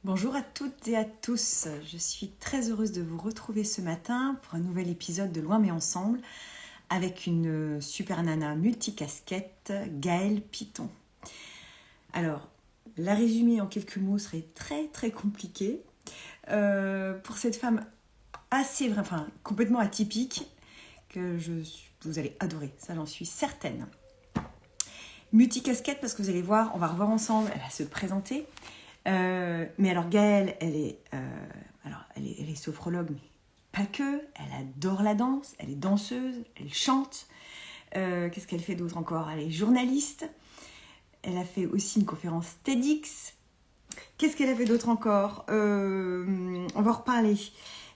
Bonjour à toutes et à tous, je suis très heureuse de vous retrouver ce matin pour un nouvel épisode de Loin mais ensemble avec une super nana multicasquette, Gaëlle Piton. Alors, la résumer en quelques mots serait très très compliqué. Pour cette femme complètement atypique vous allez adorer, ça j'en suis certaine. Multicasquette parce que vous allez voir, on va revoir ensemble, elle va se présenter. Mais alors Gaëlle, elle est sophrologue, mais pas que. Elle adore la danse, elle est danseuse, elle chante. Qu'est-ce qu'elle fait d'autre encore? Elle est journaliste. Elle a fait aussi une conférence TEDx. Qu'est-ce qu'elle a fait d'autre encore? On va en reparler.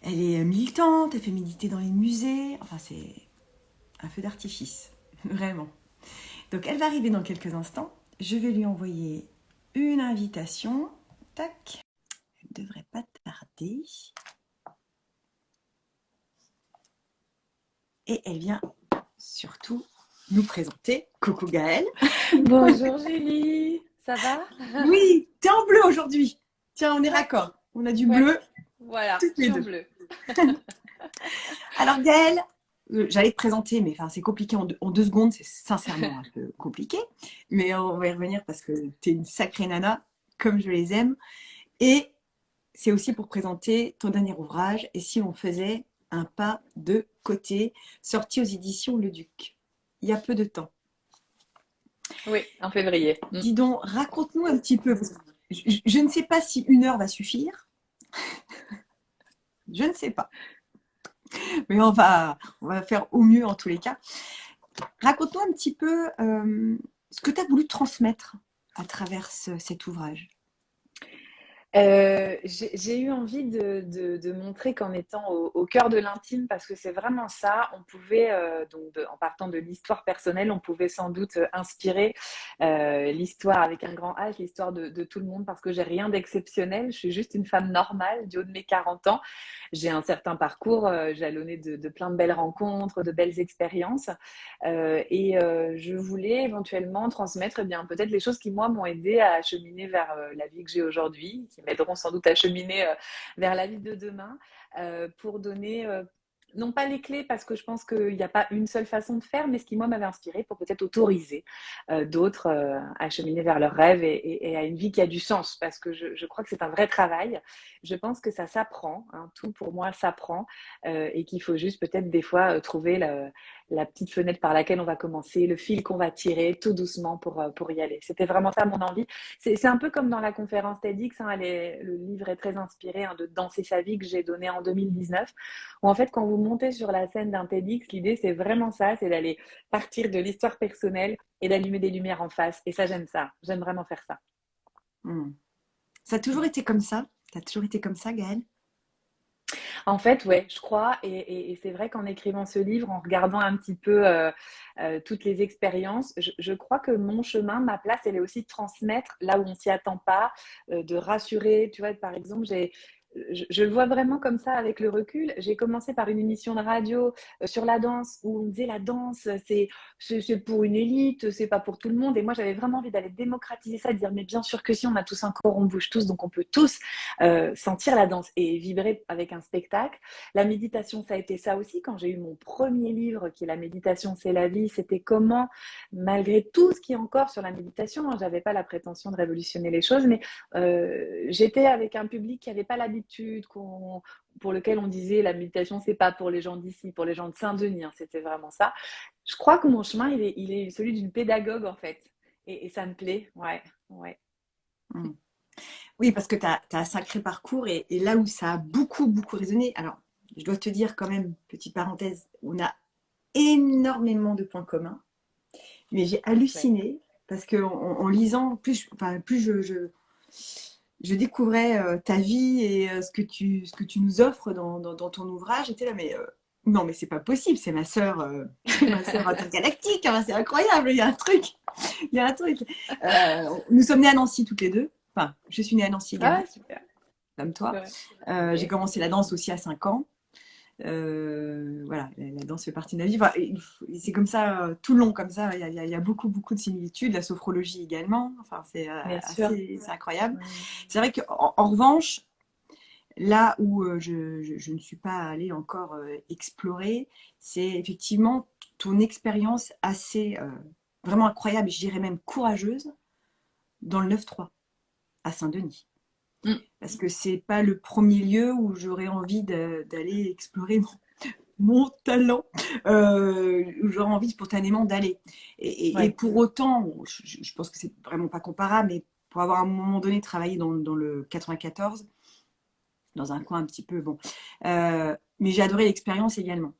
Elle est militante, elle fait méditer dans les musées. Enfin, c'est un feu d'artifice, vraiment. Donc, elle va arriver dans quelques instants. Je vais lui envoyer une invitation. Tac. Elle ne devrait pas tarder. Et elle vient surtout nous présenter. Coucou Gaëlle. Bonjour Julie, ça va? Oui, t'es en bleu aujourd'hui. Tiens, on est raccord. On a du Ouais, bleu, voilà, toutes je les suis en deux. bleu. Alors Gaëlle, j'allais te présenter, mais c'est compliqué en 2 secondes. C'est sincèrement un peu compliqué. Mais on va y revenir parce que t'es une sacrée nana, comme je les aime. Et c'est aussi pour présenter ton dernier ouvrage. Et si on faisait un pas de côté, sorti aux éditions Le Duc, il y a peu de temps. Oui, en février. Dis donc, raconte-nous un petit peu. Je ne sais pas si 1 heure va suffire. Je ne sais pas. Mais on va faire au mieux en tous les cas. Raconte-nous un petit peu ce que tu as voulu transmettre à travers cet ouvrage. J'ai eu envie de montrer qu'en étant au cœur de l'intime, parce que c'est vraiment ça, on pouvait, en partant de l'histoire personnelle, on pouvait sans doute inspirer l'histoire avec un grand H, l'histoire de tout le monde, parce que j'ai rien d'exceptionnel, je suis juste une femme normale du haut de mes 40 ans. J'ai un certain parcours jalonné de plein de belles rencontres, de belles expériences, je voulais éventuellement transmettre bien peut-être les choses qui moi m'ont aidé à cheminer vers la vie que j'ai aujourd'hui, qui m'aideront sans doute à cheminer vers la vie de demain, pour donner non pas les clés parce que je pense qu'il n'y a pas une seule façon de faire, mais ce qui moi m'avait inspiré pour peut-être autoriser d'autres à cheminer vers leurs rêves et à une vie qui a du sens, parce que je crois que c'est un vrai travail. Je pense que ça s'apprend, hein, tout pour moi s'apprend, et qu'il faut juste peut-être des fois trouver la petite fenêtre par laquelle on va commencer, le fil qu'on va tirer tout doucement pour y aller. C'était vraiment ça mon envie. C'est un peu comme dans la conférence TEDx, hein, le livre est très inspiré, hein, de Danser sa vie que j'ai donné en 2019, où en fait quand vous montez sur la scène d'un TEDx, l'idée c'est vraiment ça, c'est d'aller partir de l'histoire personnelle et d'allumer des lumières en face. Et ça, j'aime ça. J'aime vraiment faire ça. Ça a toujours été comme ça? Ça a toujours été comme ça, Gaëlle? En fait, ouais, je crois, et c'est vrai qu'en écrivant ce livre, en regardant un petit peu toutes les expériences, je crois que mon chemin, ma place, elle est aussi de transmettre là où on s'y attend pas, de rassurer. Tu vois, par exemple, je le vois vraiment comme ça avec le recul. J'ai commencé par une émission de radio sur la danse où on disait la danse, c'est pour une élite, c'est pas pour tout le monde. Et moi, j'avais vraiment envie d'aller démocratiser ça, de dire mais bien sûr que si, on a tous un corps, on bouge tous, donc on peut tous sentir la danse et vibrer avec un spectacle. La méditation, ça a été ça aussi. Quand j'ai eu mon premier livre, qui est La méditation, c'est la vie, c'était comment, malgré tout ce qui est encore sur la méditation, hein, j'avais pas la prétention de révolutionner les choses, mais j'étais avec un public qui n'avait pas l'habitude, pour lequel on disait la méditation, c'est pas pour les gens d'ici, pour les gens de Saint-Denis, hein, c'était vraiment ça. Je crois que mon chemin, il est celui d'une pédagogue, en fait. Et ça me plaît, ouais, ouais. Mmh. Oui, parce que tu as un sacré parcours et là où ça a beaucoup, beaucoup résonné, alors je dois te dire quand même, petite parenthèse, on a énormément de points communs, mais j'ai Ouais. halluciné parce que en lisant, plus je découvrais ta vie et ce que tu nous offres dans ton ouvrage, j'étais là, mais non, mais c'est pas possible, c'est ma sœur, c'est ma sœur intergalactique, hein, c'est incroyable, il y a un truc, il y a un truc. Nous sommes nées à Nancy toutes les deux, enfin, je suis née à Nancy également, Ah, super. comme toi. Ouais. J'ai Ok. commencé la danse aussi à 5 ans. Voilà, la danse fait partie de la vie. Enfin, c'est comme ça, tout le long, comme ça. Il y a beaucoup, beaucoup de similitudes. La sophrologie également. Enfin, Bien sûr. c'est incroyable. Ouais. C'est vrai qu'en revanche, là où je ne suis pas allée encore explorer, c'est effectivement ton expérience assez vraiment incroyable, et je dirais même courageuse, dans le 9-3 à Saint-Denis. Mm. Parce que c'est pas le premier lieu où j'aurais envie d'aller explorer mon talent, où j'aurais envie spontanément d'aller. Et Ouais. pour autant, je pense que c'est vraiment pas comparable, mais pour avoir à un moment donné travaillé dans le 94, dans un coin un petit peu bon. Mais j'ai adoré l'expérience également.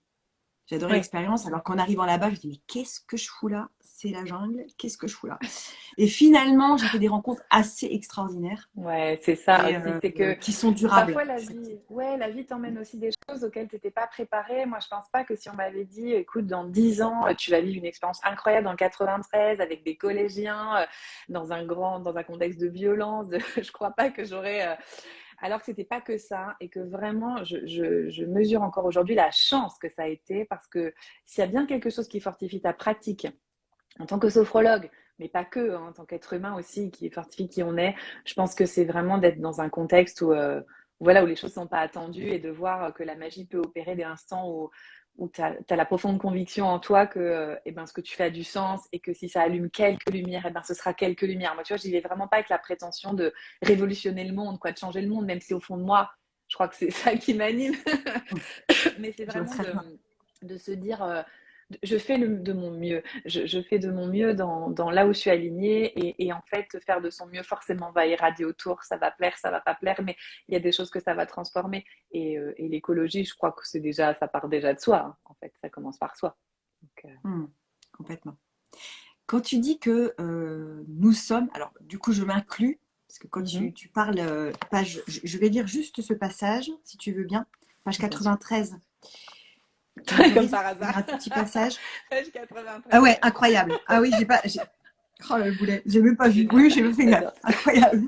J'ai adoré Ouais. l'expérience. Alors qu'en arrivant là-bas, je me dis, mais qu'est-ce que je fous là? C'est la jungle, qu'est-ce que je fous là? Et finalement, j'ai fait des rencontres assez extraordinaires Ouais, c'est ça et aussi. C'est que qui sont durables. parfois la vie t'emmène aussi des choses auxquelles tu n'étais pas préparé. Moi, je pense pas que si on m'avait dit, écoute, dans 10 ans, tu vas vivre une expérience incroyable dans le 93 avec des collégiens, dans un contexte de violence, je crois pas que j'aurais. Alors que c'était pas que ça et que vraiment, je mesure encore aujourd'hui la chance que ça a été parce que s'il y a bien quelque chose qui fortifie ta pratique en tant que sophrologue, mais pas que, hein, en tant qu'être humain aussi, qui fortifie qui on est, je pense que c'est vraiment d'être dans un contexte où les choses ne sont pas attendues et de voir que la magie peut opérer dès l'instant où tu as la profonde conviction en toi que eh ben, ce que tu fais a du sens et que si ça allume quelques lumières, eh ben, ce sera quelques lumières. Moi, tu vois, j'y vais vraiment pas avec la prétention de révolutionner le monde, quoi, de changer le monde, même si au fond de moi, je crois que c'est ça qui m'anime. Mais c'est Je vois vraiment très bien. de se dire, je fais de mon mieux. Je fais de mon mieux dans là où je suis alignée et en fait, faire de son mieux, forcément, va irradier autour. Ça va plaire, ça va pas plaire, mais il y a des choses que ça va transformer. Et l'écologie, je crois que ça part déjà de soi, hein. En fait, ça commence par soi. Donc, Hmm, complètement. Quand tu dis que nous sommes, alors du coup je m'inclus, parce que quand mhm, tu parles, page, je vais lire juste ce passage, si tu veux bien, page bien sûr. 93. Tu Comme m'autorises par à lire hasard. un tout petit passage? Page Ah 93, ouais, ouais. incroyable. Ah oui, j'ai pas, oh le boulet, j'ai même pas vu. Génial. Oui, j'ai même fait gaffe. J'adore. Incroyable.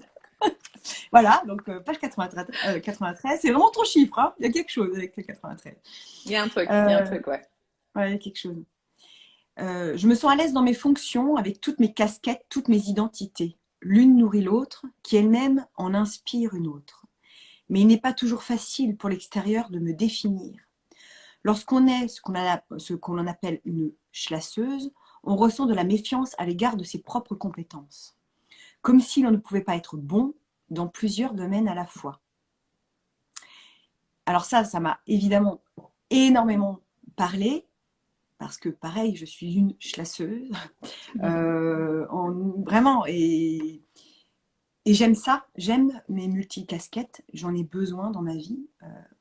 Voilà, donc page 93, 93, c'est vraiment ton chiffre, hein. Il y a quelque chose avec le 93. Il y a un Euh, truc, ouais. ouais, il y a quelque chose. Je me sens à l'aise dans mes fonctions, avec toutes mes casquettes, toutes mes identités. L'une nourrit l'autre, qui elle-même en inspire une autre. Mais il n'est pas toujours facile pour l'extérieur de me définir. Lorsqu'on est ce qu'on en appelle une chlasseuse, on ressent de la méfiance à l'égard de ses propres compétences, comme si l'on ne pouvait pas être bon dans plusieurs domaines à la fois. Alors ça m'a évidemment énormément parlé, parce que pareil, je suis une chlasseuse. Vraiment, et j'aime ça, j'aime mes multicasquettes, j'en ai besoin dans ma vie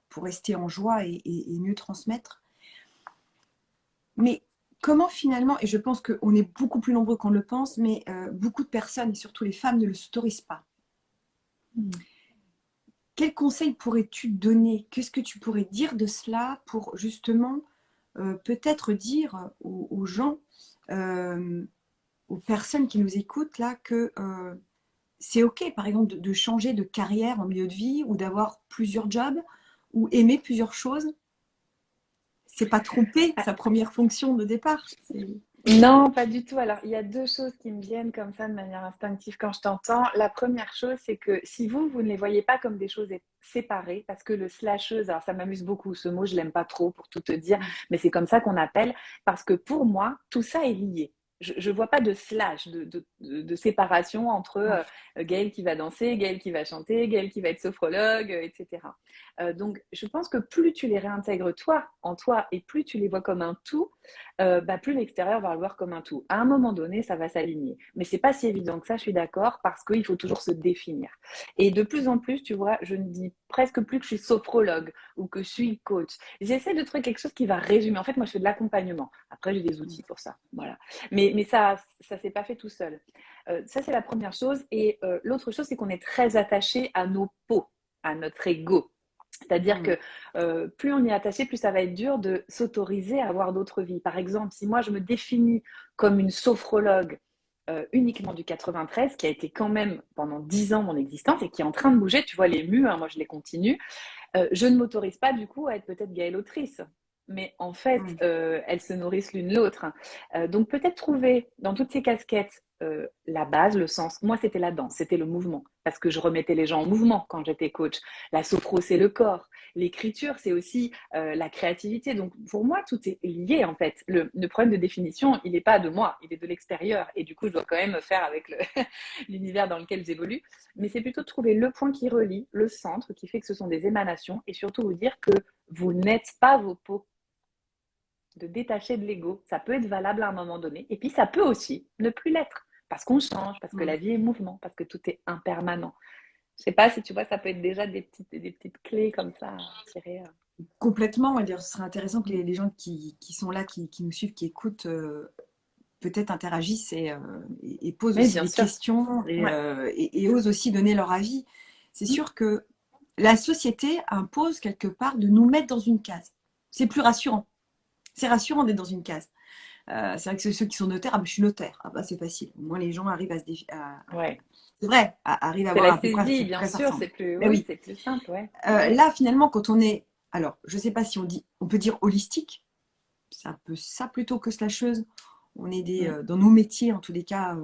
pour rester en joie et mieux transmettre. Mais comment finalement, et je pense qu'on est beaucoup plus nombreux qu'on le pense, mais beaucoup de personnes, et surtout les femmes, ne le s'autorisent pas. Mhm. Quels conseils pourrais-tu donner? Qu'est-ce que tu pourrais dire de cela pour justement peut-être dire aux gens, euh, aux personnes qui nous écoutent là, que c'est OK, par exemple, de changer de carrière en milieu de vie ou d'avoir plusieurs jobs ou aimer plusieurs choses. C'est pas tromper sa première fonction de départ. Non, pas du tout. Alors, il y a deux choses qui me viennent comme ça de manière instinctive quand je t'entends. La première chose, c'est que si vous ne les voyez pas comme des choses séparées, parce que le slasheuse, alors ça m'amuse beaucoup, ce mot, je l'aime pas trop pour tout te dire, mais c'est comme ça qu'on appelle, parce que pour moi, tout ça est lié. Je vois pas de slash, de séparation entre Gaëlle qui va danser, Gaëlle qui va chanter, Gaëlle qui va être sophrologue, etc. Donc, je pense que plus tu les réintègres toi, en toi, et plus tu les vois comme un tout, plus l'extérieur va le voir comme un tout. À un moment donné, ça va s'aligner. Mais c'est pas si évident que ça, je suis d'accord, parce qu'il faut toujours se définir. Et de plus en plus, tu vois, je ne dis presque plus que je suis sophrologue ou que je suis coach. J'essaie de trouver quelque chose qui va résumer. En fait, moi, je fais de l'accompagnement. Après, j'ai des outils pour ça. Voilà. Mais ça s'est pas fait tout seul. Ça, c'est la première chose. Et l'autre chose, c'est qu'on est très attaché à nos peaux, à notre ego. C'est-à-dire Mm. que plus on y est attaché, plus ça va être dur de s'autoriser à avoir d'autres vies. Par exemple, si moi je me définis comme une sophrologue, uniquement du 93, qui a été quand même pendant 10 ans mon existence et qui est en train de bouger. Tu vois, les mues, hein, moi je les continue. Je ne m'autorise pas du coup à être peut-être Gaëlle autrice. Mais en fait, Mm. elles se nourrissent l'une l'autre. Donc peut-être trouver dans toutes ces casquettes la base, le sens. Moi, c'était la danse, c'était le mouvement, parce que je remettais les gens en mouvement quand j'étais coach. La sophro, c'est le corps. L'écriture, c'est aussi la créativité. Donc pour moi, tout est lié en fait. Le problème de définition, il n'est pas de moi, il est de l'extérieur. Et du coup, je dois quand même faire avec l'univers dans lequel j'évolue. Mais c'est plutôt de trouver le point qui relie, le centre, qui fait que ce sont des émanations, et surtout vous dire que vous n'êtes pas vos peaux, de détacher de l'ego. Ça peut être valable à un moment donné, et puis ça peut aussi ne plus l'être, parce qu'on change, parce que la Mm. vie est mouvement, parce que tout est impermanent. Je sais pas si tu vois, ça peut être déjà des petites clés comme ça à tirer. Complètement. Et d'ailleurs, ce serait intéressant que les gens qui sont là, qui nous suivent, qui écoutent, peut-être interagissent et posent Oui, aussi bien des sûr. questions Ouais. et osent aussi donner leur avis. C'est sûr que la société impose quelque part de nous mettre dans une case. C'est plus rassurant. C'est rassurant d'être dans une case. C'est vrai que ceux qui sont notaires, ah ben, je suis notaire, ah bah, c'est facile. Au moins les gens arrivent à se Ouais. c'est vrai, arrivent à C'est voir la à peu près saisie, à bien quoi ça sûr, ressemble. c'est plus, Mais oui, oui, c'est plus simple, ouais. Ouais. là finalement quand on est, alors je sais pas si on peut dire holistique, c'est un peu ça plutôt que slasheuse. On est Mm. dans nos métiers en tous les cas Des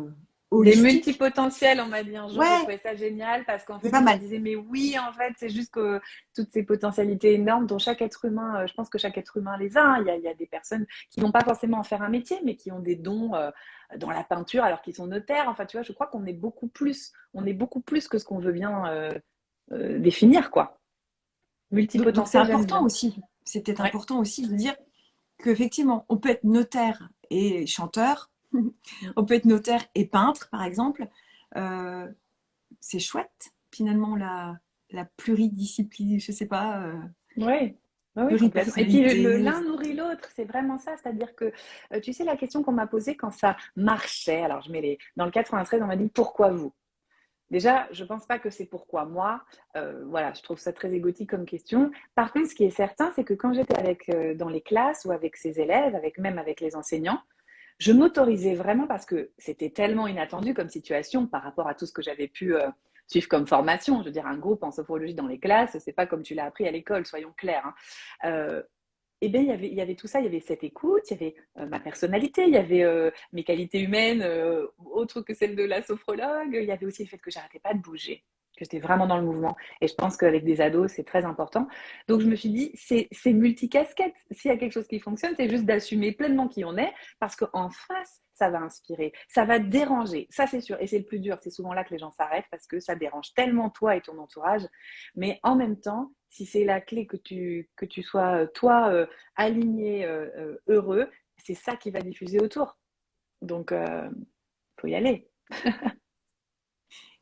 holistiques. multipotentiels, on m'a dit un jour, j'ai Ouais, trouvé ça génial parce qu'en c'est fait, pas je me mal. disais, mais oui, en fait, c'est juste que toutes ces potentialités énormes dont chaque être humain, je pense que chaque être humain les a. Hein. Il y a des personnes qui vont pas forcément en faire un métier, mais qui ont des dons dans la peinture alors qu'ils sont notaires. Enfin, tu vois, je crois on est beaucoup plus que ce qu'on veut bien définir, quoi. Donc c'est Multipotentiel, j'aime important bien. aussi. C'est peut-être Ouais. important aussi de dire qu'effectivement, on peut être notaire et chanteur, Mm. on peut être notaire et peintre, par exemple. Euh, c'est chouette, finalement, la pluridiscipline, je sais pas, Oui, oui, oui, complètement. Et puis pluripersonnalité. l'un nourrit l'autre, c'est vraiment ça. C'est-à-dire que, tu sais, la question qu'on m'a posée quand ça marchait, alors je mets les... Dans le 93, on m'a dit pourquoi vous? Déjà, je ne pense pas que c'est pourquoi moi. Voilà, je trouve ça très égotique comme question. Par contre, ce qui est certain, c'est que quand j'étais dans les classes ou avec ces élèves, même avec les enseignants, je m'autorisais vraiment parce que c'était tellement inattendu comme situation par rapport à tout ce que j'avais pu suivre comme formation. Je veux dire, un groupe en sophrologie dans les classes, c'est pas comme tu l'as appris à l'école, soyons clairs. Hein. Eh bien, il y avait tout ça, il y avait cette écoute, il y avait ma personnalité, il y avait mes qualités humaines autres que celles de la sophrologue, il y avait aussi le fait que j'arrêtais pas de bouger, que j'étais vraiment dans le mouvement. Et je pense qu'avec des ados, c'est très important. Donc, je me suis dit, c'est multicasquette. S'il y a quelque chose qui fonctionne, c'est juste d'assumer pleinement qui on est, parce qu'en face, ça va inspirer, ça va déranger, ça c'est sûr. Et c'est le plus dur, c'est souvent là que les gens s'arrêtent, parce que ça dérange tellement toi et ton entourage. Mais en même temps, si c'est la clé que tu sois, toi, aligné, heureux, c'est ça qui va diffuser autour. Donc, faut y aller.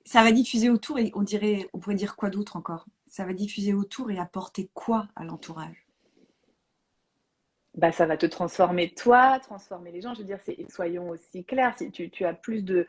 Ça va diffuser autour et on pourrait dire quoi d'autre encore? Ça va diffuser autour et apporter quoi à l'entourage? Bah, ça va te transformer toi, transformer les gens. Je veux dire, soyons aussi clairs, si tu as plus de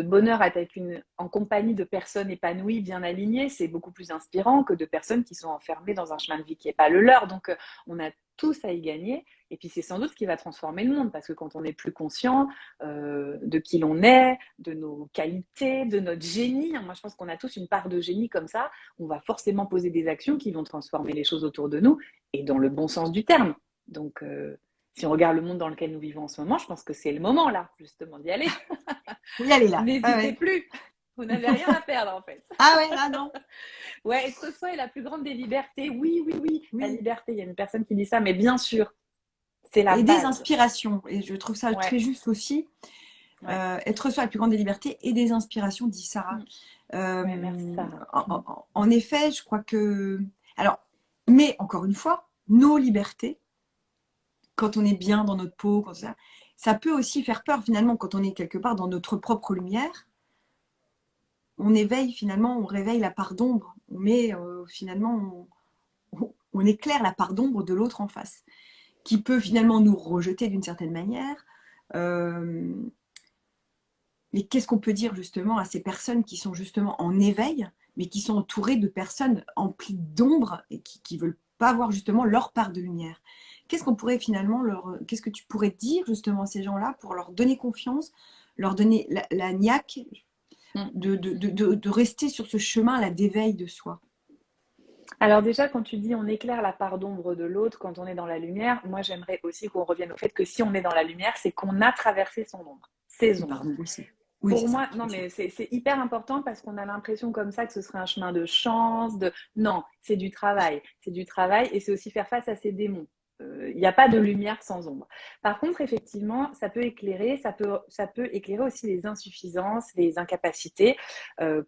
bonheur à être en compagnie de personnes épanouies, bien alignées, c'est beaucoup plus inspirant que de personnes qui sont enfermées dans un chemin de vie qui n'est pas le leur. Donc, on a tous à y gagner. Et puis, c'est sans doute ce qui va transformer le monde, parce que quand on est plus conscient de qui l'on est, de nos qualités, de notre génie, hein, moi je pense qu'on a tous une part de génie comme ça, on va forcément poser des actions qui vont transformer les choses autour de nous, et dans le bon sens du terme. Donc, si on regarde le monde dans lequel nous vivons en ce moment, je pense que c'est le moment là, justement, d'y aller. Faut y aller là. Ouais, N'hésitez ouais. plus. Vous n'avez rien à perdre en fait. Ah ouais, là non. Ouais, être soi est la plus grande des libertés. Oui, oui, oui, la Oui. liberté. Il y a une personne qui dit ça, mais bien sûr, c'est la Et des base. inspirations. Et je trouve ça Ouais, très juste aussi. ouais. Être soi la plus grande des libertés et des inspirations, dit Sarah. Mm. Ouais, merci Sarah. Mm. En effet, je crois que. Alors, mais encore une fois, nos libertés, quand on est bien dans notre peau, ça peut aussi faire peur finalement quand on est quelque part dans notre propre lumière. On éveille finalement, on réveille la part d'ombre. On met finalement, on éclaire la part d'ombre de l'autre en face, qui peut finalement nous rejeter d'une certaine manière. Euh, mais qu'est-ce qu'on peut dire justement à ces personnes qui sont justement en éveil, mais qui sont entourées de personnes emplies d'ombre et qui ne veulent pas voir justement leur part de lumière? Qu'est-ce qu'on pourrait finalement qu'est-ce que tu pourrais dire justement à ces gens-là pour leur donner confiance, leur donner la niaque Mm. de rester sur ce chemin là d'éveil de soi? Alors déjà, quand tu dis on éclaire la part d'ombre de l'autre quand on est dans la lumière, moi j'aimerais aussi qu'on revienne au fait que si on est dans la lumière, c'est qu'on a traversé son ombre, ses ombres. Pardon, aussi. Oui, Pour c'est ça, moi, non, bien sûr. mais c'est hyper important parce qu'on a l'impression comme ça que ce serait un chemin de chance, de... Non, c'est du travail. C'est du travail et c'est aussi faire face à ses démons. Il n'y a pas de lumière sans ombre. Par contre, effectivement, ça peut éclairer, ça peut éclairer aussi les insuffisances, les incapacités.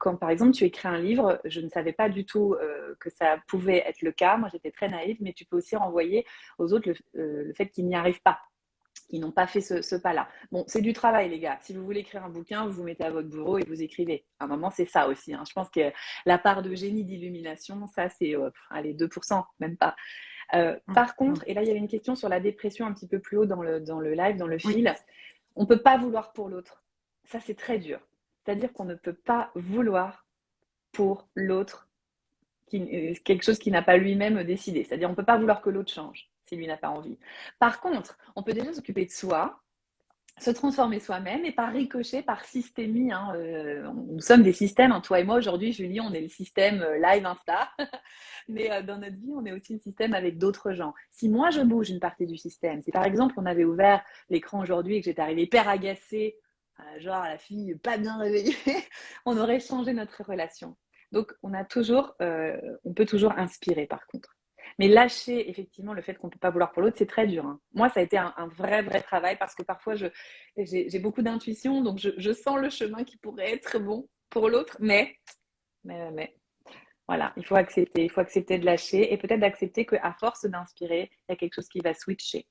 Quand, par exemple, tu écris un livre, je ne savais pas du tout que ça pouvait être le cas. Moi, j'étais très naïve, mais tu peux aussi renvoyer aux autres le fait qu'ils n'y arrivent pas, qui n'ont pas fait ce pas-là. Bon, c'est du travail, les gars. Si vous voulez écrire un bouquin, vous vous mettez à votre bureau et vous écrivez. À un moment, c'est ça aussi. Hein. Je pense que la part de génie d'illumination, ça, c'est, allez, 2%, même pas. Hum, Par contre, hum. et là, il y avait une question sur la dépression un petit peu plus haut dans le live, dans le Oui, fil. On ne peut pas vouloir pour l'autre. Ça, c'est très dur. C'est-à-dire qu'on ne peut pas vouloir pour l'autre quelque chose qu'il n'a pas lui-même décidé. C'est-à-dire on ne peut pas vouloir que l'autre change si lui n'a pas envie. Par contre, on peut déjà s'occuper de soi, se transformer soi-même et par ricochet, par systémie. Hein, nous sommes des systèmes. Hein, toi et moi, aujourd'hui, Julie, on est le système live Insta. Mais dans notre vie, on est aussi le système avec d'autres gens. Si moi, je bouge une partie du système, si par exemple, on avait ouvert l'écran aujourd'hui et que j'étais arrivée hyper agacée, genre la fille pas bien réveillée, on aurait changé notre relation. Donc, on peut toujours inspirer par contre. Mais lâcher effectivement le fait qu'on ne peut pas vouloir pour l'autre, c'est très dur. Hein. Moi, ça a été un vrai, vrai travail parce que parfois, j'ai beaucoup d'intuition, donc je sens le chemin qui pourrait être bon pour l'autre, mais voilà, il faut accepter de lâcher et peut-être d'accepter qu'à force d'inspirer, il y a quelque chose qui va switcher.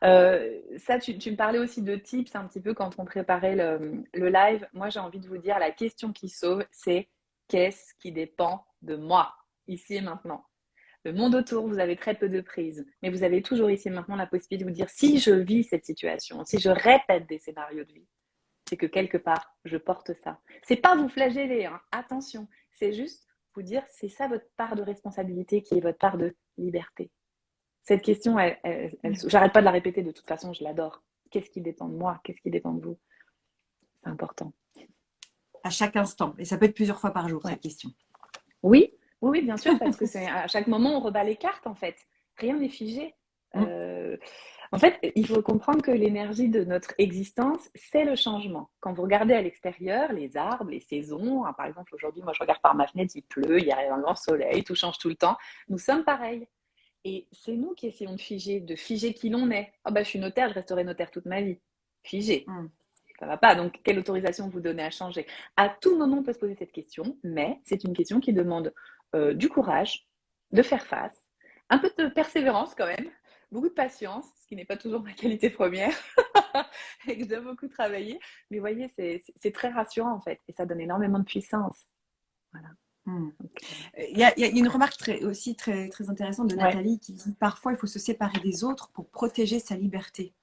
Ça, tu me parlais aussi de tips un petit peu quand on préparait le live. Moi, j'ai envie de vous dire, la question qui sauve, c'est qu'est-ce qui dépend de moi, ici et maintenant. Le monde autour, vous avez très peu de prise, mais vous avez toujours ici et maintenant la possibilité de vous dire, si je vis cette situation, si je répète des scénarios de vie, c'est que quelque part, je porte ça. C'est pas vous flageller, hein, attention, c'est juste vous dire, c'est ça votre part de responsabilité qui est votre part de liberté. Cette question, j'arrête pas de la répéter de toute façon, je l'adore. Qu'est-ce qui dépend de moi? Qu'est-ce qui dépend de vous? C'est important. à chaque instant. Et ça peut être plusieurs fois par jour, Ouais. cette question. Oui, oui, oui, bien sûr, parce que c'est à chaque moment, on rebat les cartes, en fait. Rien n'est figé. Hum, En fait, il faut comprendre que l'énergie de notre existence, c'est le changement. Quand vous regardez à l'extérieur, les arbres, les saisons, hein, par exemple, aujourd'hui, moi, je regarde par ma fenêtre, il pleut, il y a un grand soleil, tout change tout le temps. Nous sommes pareils. Et c'est nous qui essayons de figer qui l'on est. Oh bah, je suis notaire, je resterai notaire toute ma vie. Figé. hum. Ça va pas. Donc, quelle autorisation vous donnez à changer? À tout moment, on peut se poser cette question, mais c'est une question qui demande du courage, de faire face, un peu de persévérance quand même, beaucoup de patience, ce qui n'est pas toujours ma qualité première, et que je dois beaucoup travailler. Mais vous voyez, c'est très rassurant en fait, et ça donne énormément de puissance. Voilà. Hum. Donc, Il y a une remarque aussi très intéressante de ouais, Nathalie qui dit parfois il faut se séparer des autres pour protéger sa liberté.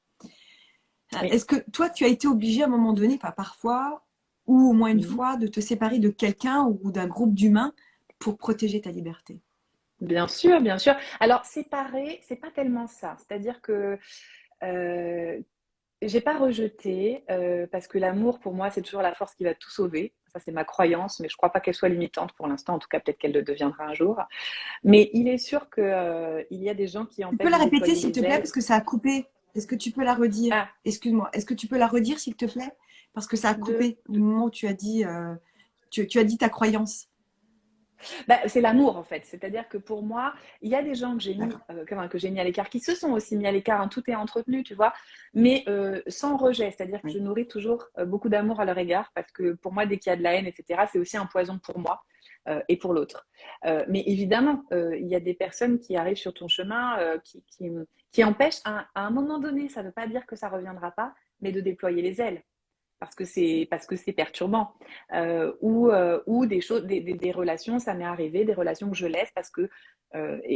oui. Est-ce que toi, tu as été obligé à un moment donné, pas parfois, ou au moins une Mhm. fois, de te séparer de quelqu'un ou d'un groupe d'humains pour protéger ta liberté? Bien sûr, bien sûr. Alors, séparer, c'est pas tellement ça. C'est-à-dire que euh, j'ai pas rejeté parce que l'amour, pour moi, c'est toujours la force qui va tout sauver. Ça, c'est ma croyance, mais je crois pas qu'elle soit limitante pour l'instant. En tout cas, peut-être qu'elle le deviendra un jour. Mais il est sûr que il y a des gens qui Tu peux empêchent la de répéter, déployer s'il te les plaît, ailes. parce que ça a coupé. Est-ce que tu peux la redire? Ah, Excuse-moi. Est-ce que tu peux la redire, s'il te plaît? Parce que ça a de, coupé au moment où tu as dit, tu as dit ta croyance. bah, c'est l'amour en fait. C'est-à-dire que pour moi, il y a des gens D'accord. que j'ai mis à l'écart, qui se sont aussi mis à l'écart. Hein, tout est entretenu, tu vois, mais sans rejet. C'est-à-dire que je Oui. nourris toujours beaucoup d'amour à leur égard parce que pour moi, dès qu'il y a de la haine, etc., c'est aussi un poison pour moi et pour l'autre. Mais évidemment, il y a des personnes qui arrivent sur ton chemin qui empêchent à un moment donné. Ça ne veut pas dire que ça reviendra pas, mais de déployer les ailes parce que c'est perturbant ou des choses des relations ça m'est arrivé des relations que je laisse parce que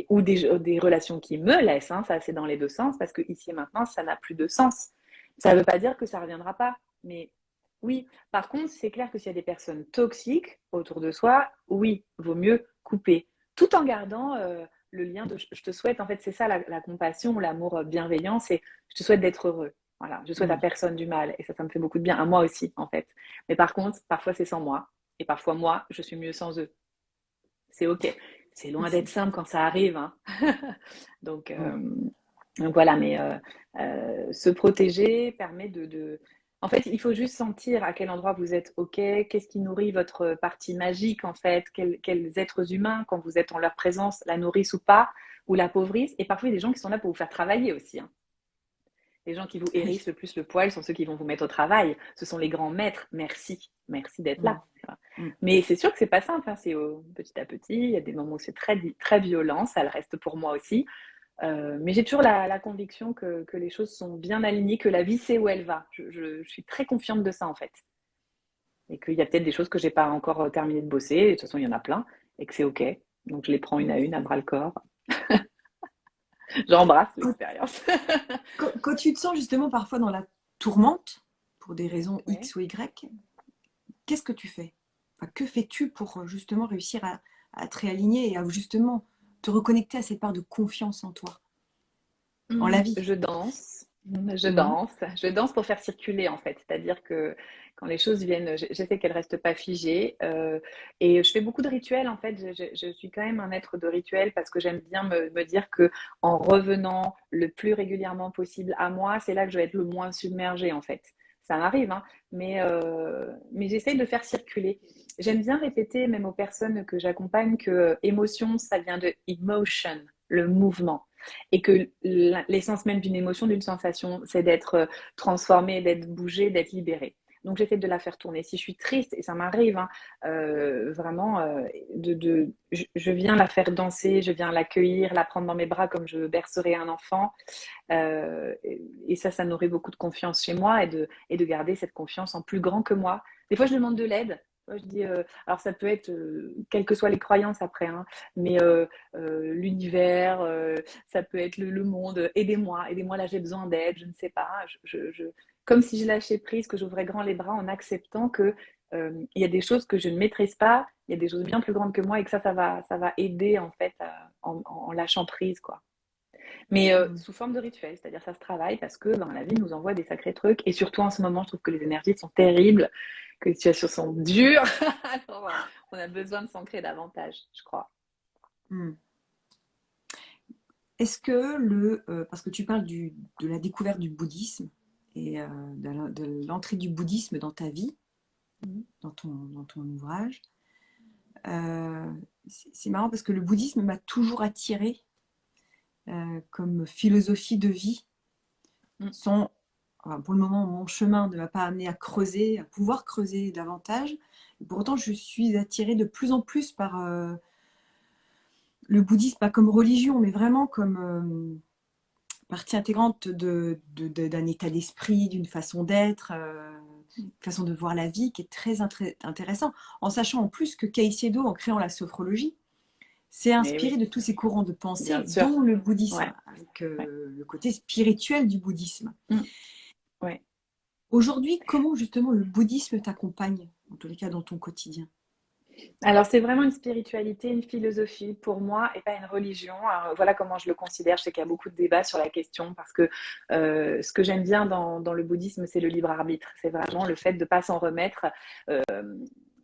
ou des relations qui me laissent hein, ça c'est dans les deux sens parce que ici et maintenant ça n'a plus de sens ça ne veut pas dire que ça reviendra pas mais oui par contre c'est clair que s'il y a des personnes toxiques autour de soi oui vaut mieux couper tout en gardant le lien de je te souhaite en fait c'est ça la compassion l'amour bienveillant c'est je te souhaite d'être heureux Voilà, je souhaite à Mm. personne du mal et ça me fait beaucoup de bien, à moi aussi en fait. Mais par contre, parfois c'est sans moi et parfois moi, je suis mieux sans eux. C'est ok. C'est loin d'être simple quand ça arrive, hein. Donc, Mm. donc voilà, mais se protéger permet En fait, il faut juste sentir à quel endroit vous êtes ok, qu'est-ce qui nourrit votre partie magique en fait, quels êtres humains, quand vous êtes en leur présence, la nourrissent ou pas, ou l'appauvrissent. Et parfois, il y a des gens qui sont là pour vous faire travailler aussi, hein. Les gens qui vous Oui. hérissent le plus le poil sont ceux qui vont vous mettre au travail. Ce sont les grands maîtres. Merci. Merci d'être Mm. là. Mm. Mais c'est sûr que c'est pas simple, hein. C'est petit à petit. Il y a des moments où c'est très, très violent. Ça le reste pour moi aussi. Mais j'ai toujours la conviction que les choses sont bien alignées, que la vie sait où elle va. Je suis très confiante de ça, en fait. Et qu'il y a peut-être des choses que j'ai pas encore terminé de bosser. Et de toute façon, il y en a plein. Et que c'est OK. Donc, je les prends une à une, à bras le corps. J'embrasse Quand, l'expérience. quand tu te sens justement parfois dans la tourmente, pour des raisons Ouais. X ou Y, qu'est-ce que tu fais? Enfin, que fais-tu pour justement réussir à te réaligner et à justement te reconnecter à cette part de confiance en toi, en la vie? Je danse, je Mhm. danse, je danse pour faire circuler en fait. C'est-à-dire que quand les choses viennent, j'essaie qu'elles restent pas figées. Et je fais beaucoup de rituels en fait. Je suis quand même un être de rituel parce que j'aime bien me dire que en revenant le plus régulièrement possible à moi, c'est là que je vais être le moins submergée en fait. Ça m'arrive, hein, mais j'essaie de faire circuler. J'aime bien répéter, même aux personnes que j'accompagne, que émotion, ça vient de emotion, le mouvement et que l'essence même d'une émotion, d'une sensation, c'est d'être transformé, d'être bougé, d'être libéré. Donc j'essaie de la faire tourner. Si je suis triste, et ça m'arrive, hein, vraiment, je viens la faire danser, je viens l'accueillir, la prendre dans mes bras comme je bercerais un enfant. Et ça nourrit beaucoup de confiance chez moi et de garder cette confiance en plus grand que moi. Des fois, je demande de l'aide. Je dis, alors ça peut être, quelles que soient les croyances après, hein, mais l'univers, ça peut être le monde, aidez-moi, aidez-moi, là j'ai besoin d'aide, je ne sais pas. Comme si je lâchais prise, que j'ouvrais grand les bras en acceptant que il y a des choses que je ne maîtrise pas, il y a des choses bien plus grandes que moi et que ça va aider en fait en lâchant prise, quoi. Mais Mm. sous forme de rituel, c'est-à-dire ça se travaille parce que la vie nous envoie des sacrés trucs et surtout en ce moment, je trouve que les énergies sont terribles, que les situations sont dures. Alors, on a besoin de s'ancrer davantage, je crois. Mm. Est-ce que parce que tu parles de la découverte du bouddhisme et de l'entrée du bouddhisme dans ta vie, dans ton ouvrage, c'est marrant parce que le bouddhisme m'a toujours attirée comme philosophie de vie. Mm. Enfin, pour le moment, mon chemin ne m'a pas amené à creuser, à pouvoir creuser davantage. Et pourtant, je suis attirée de plus en plus par le bouddhisme, pas comme religion, mais vraiment comme partie intégrante d'un état d'esprit, d'une façon d'être, une façon de voir la vie qui est très intéressant. En sachant en plus que Caicedo, en créant la sophrologie, s'est Mais inspiré oui, de tous ces courants de bien pensée, sûr. dont le bouddhisme, Ouais, avec ouais. le côté spirituel du bouddhisme. Mm. Ouais. Aujourd'hui, comment justement le bouddhisme t'accompagne, en tous les cas dans ton quotidien? Alors, c'est vraiment une spiritualité, une philosophie pour moi et pas une religion. Alors, voilà comment je le considère. Je sais qu'il y a beaucoup de débats sur la question parce que ce que j'aime bien dans le bouddhisme, c'est le libre arbitre. C'est vraiment le fait de ne pas s'en remettre. Euh,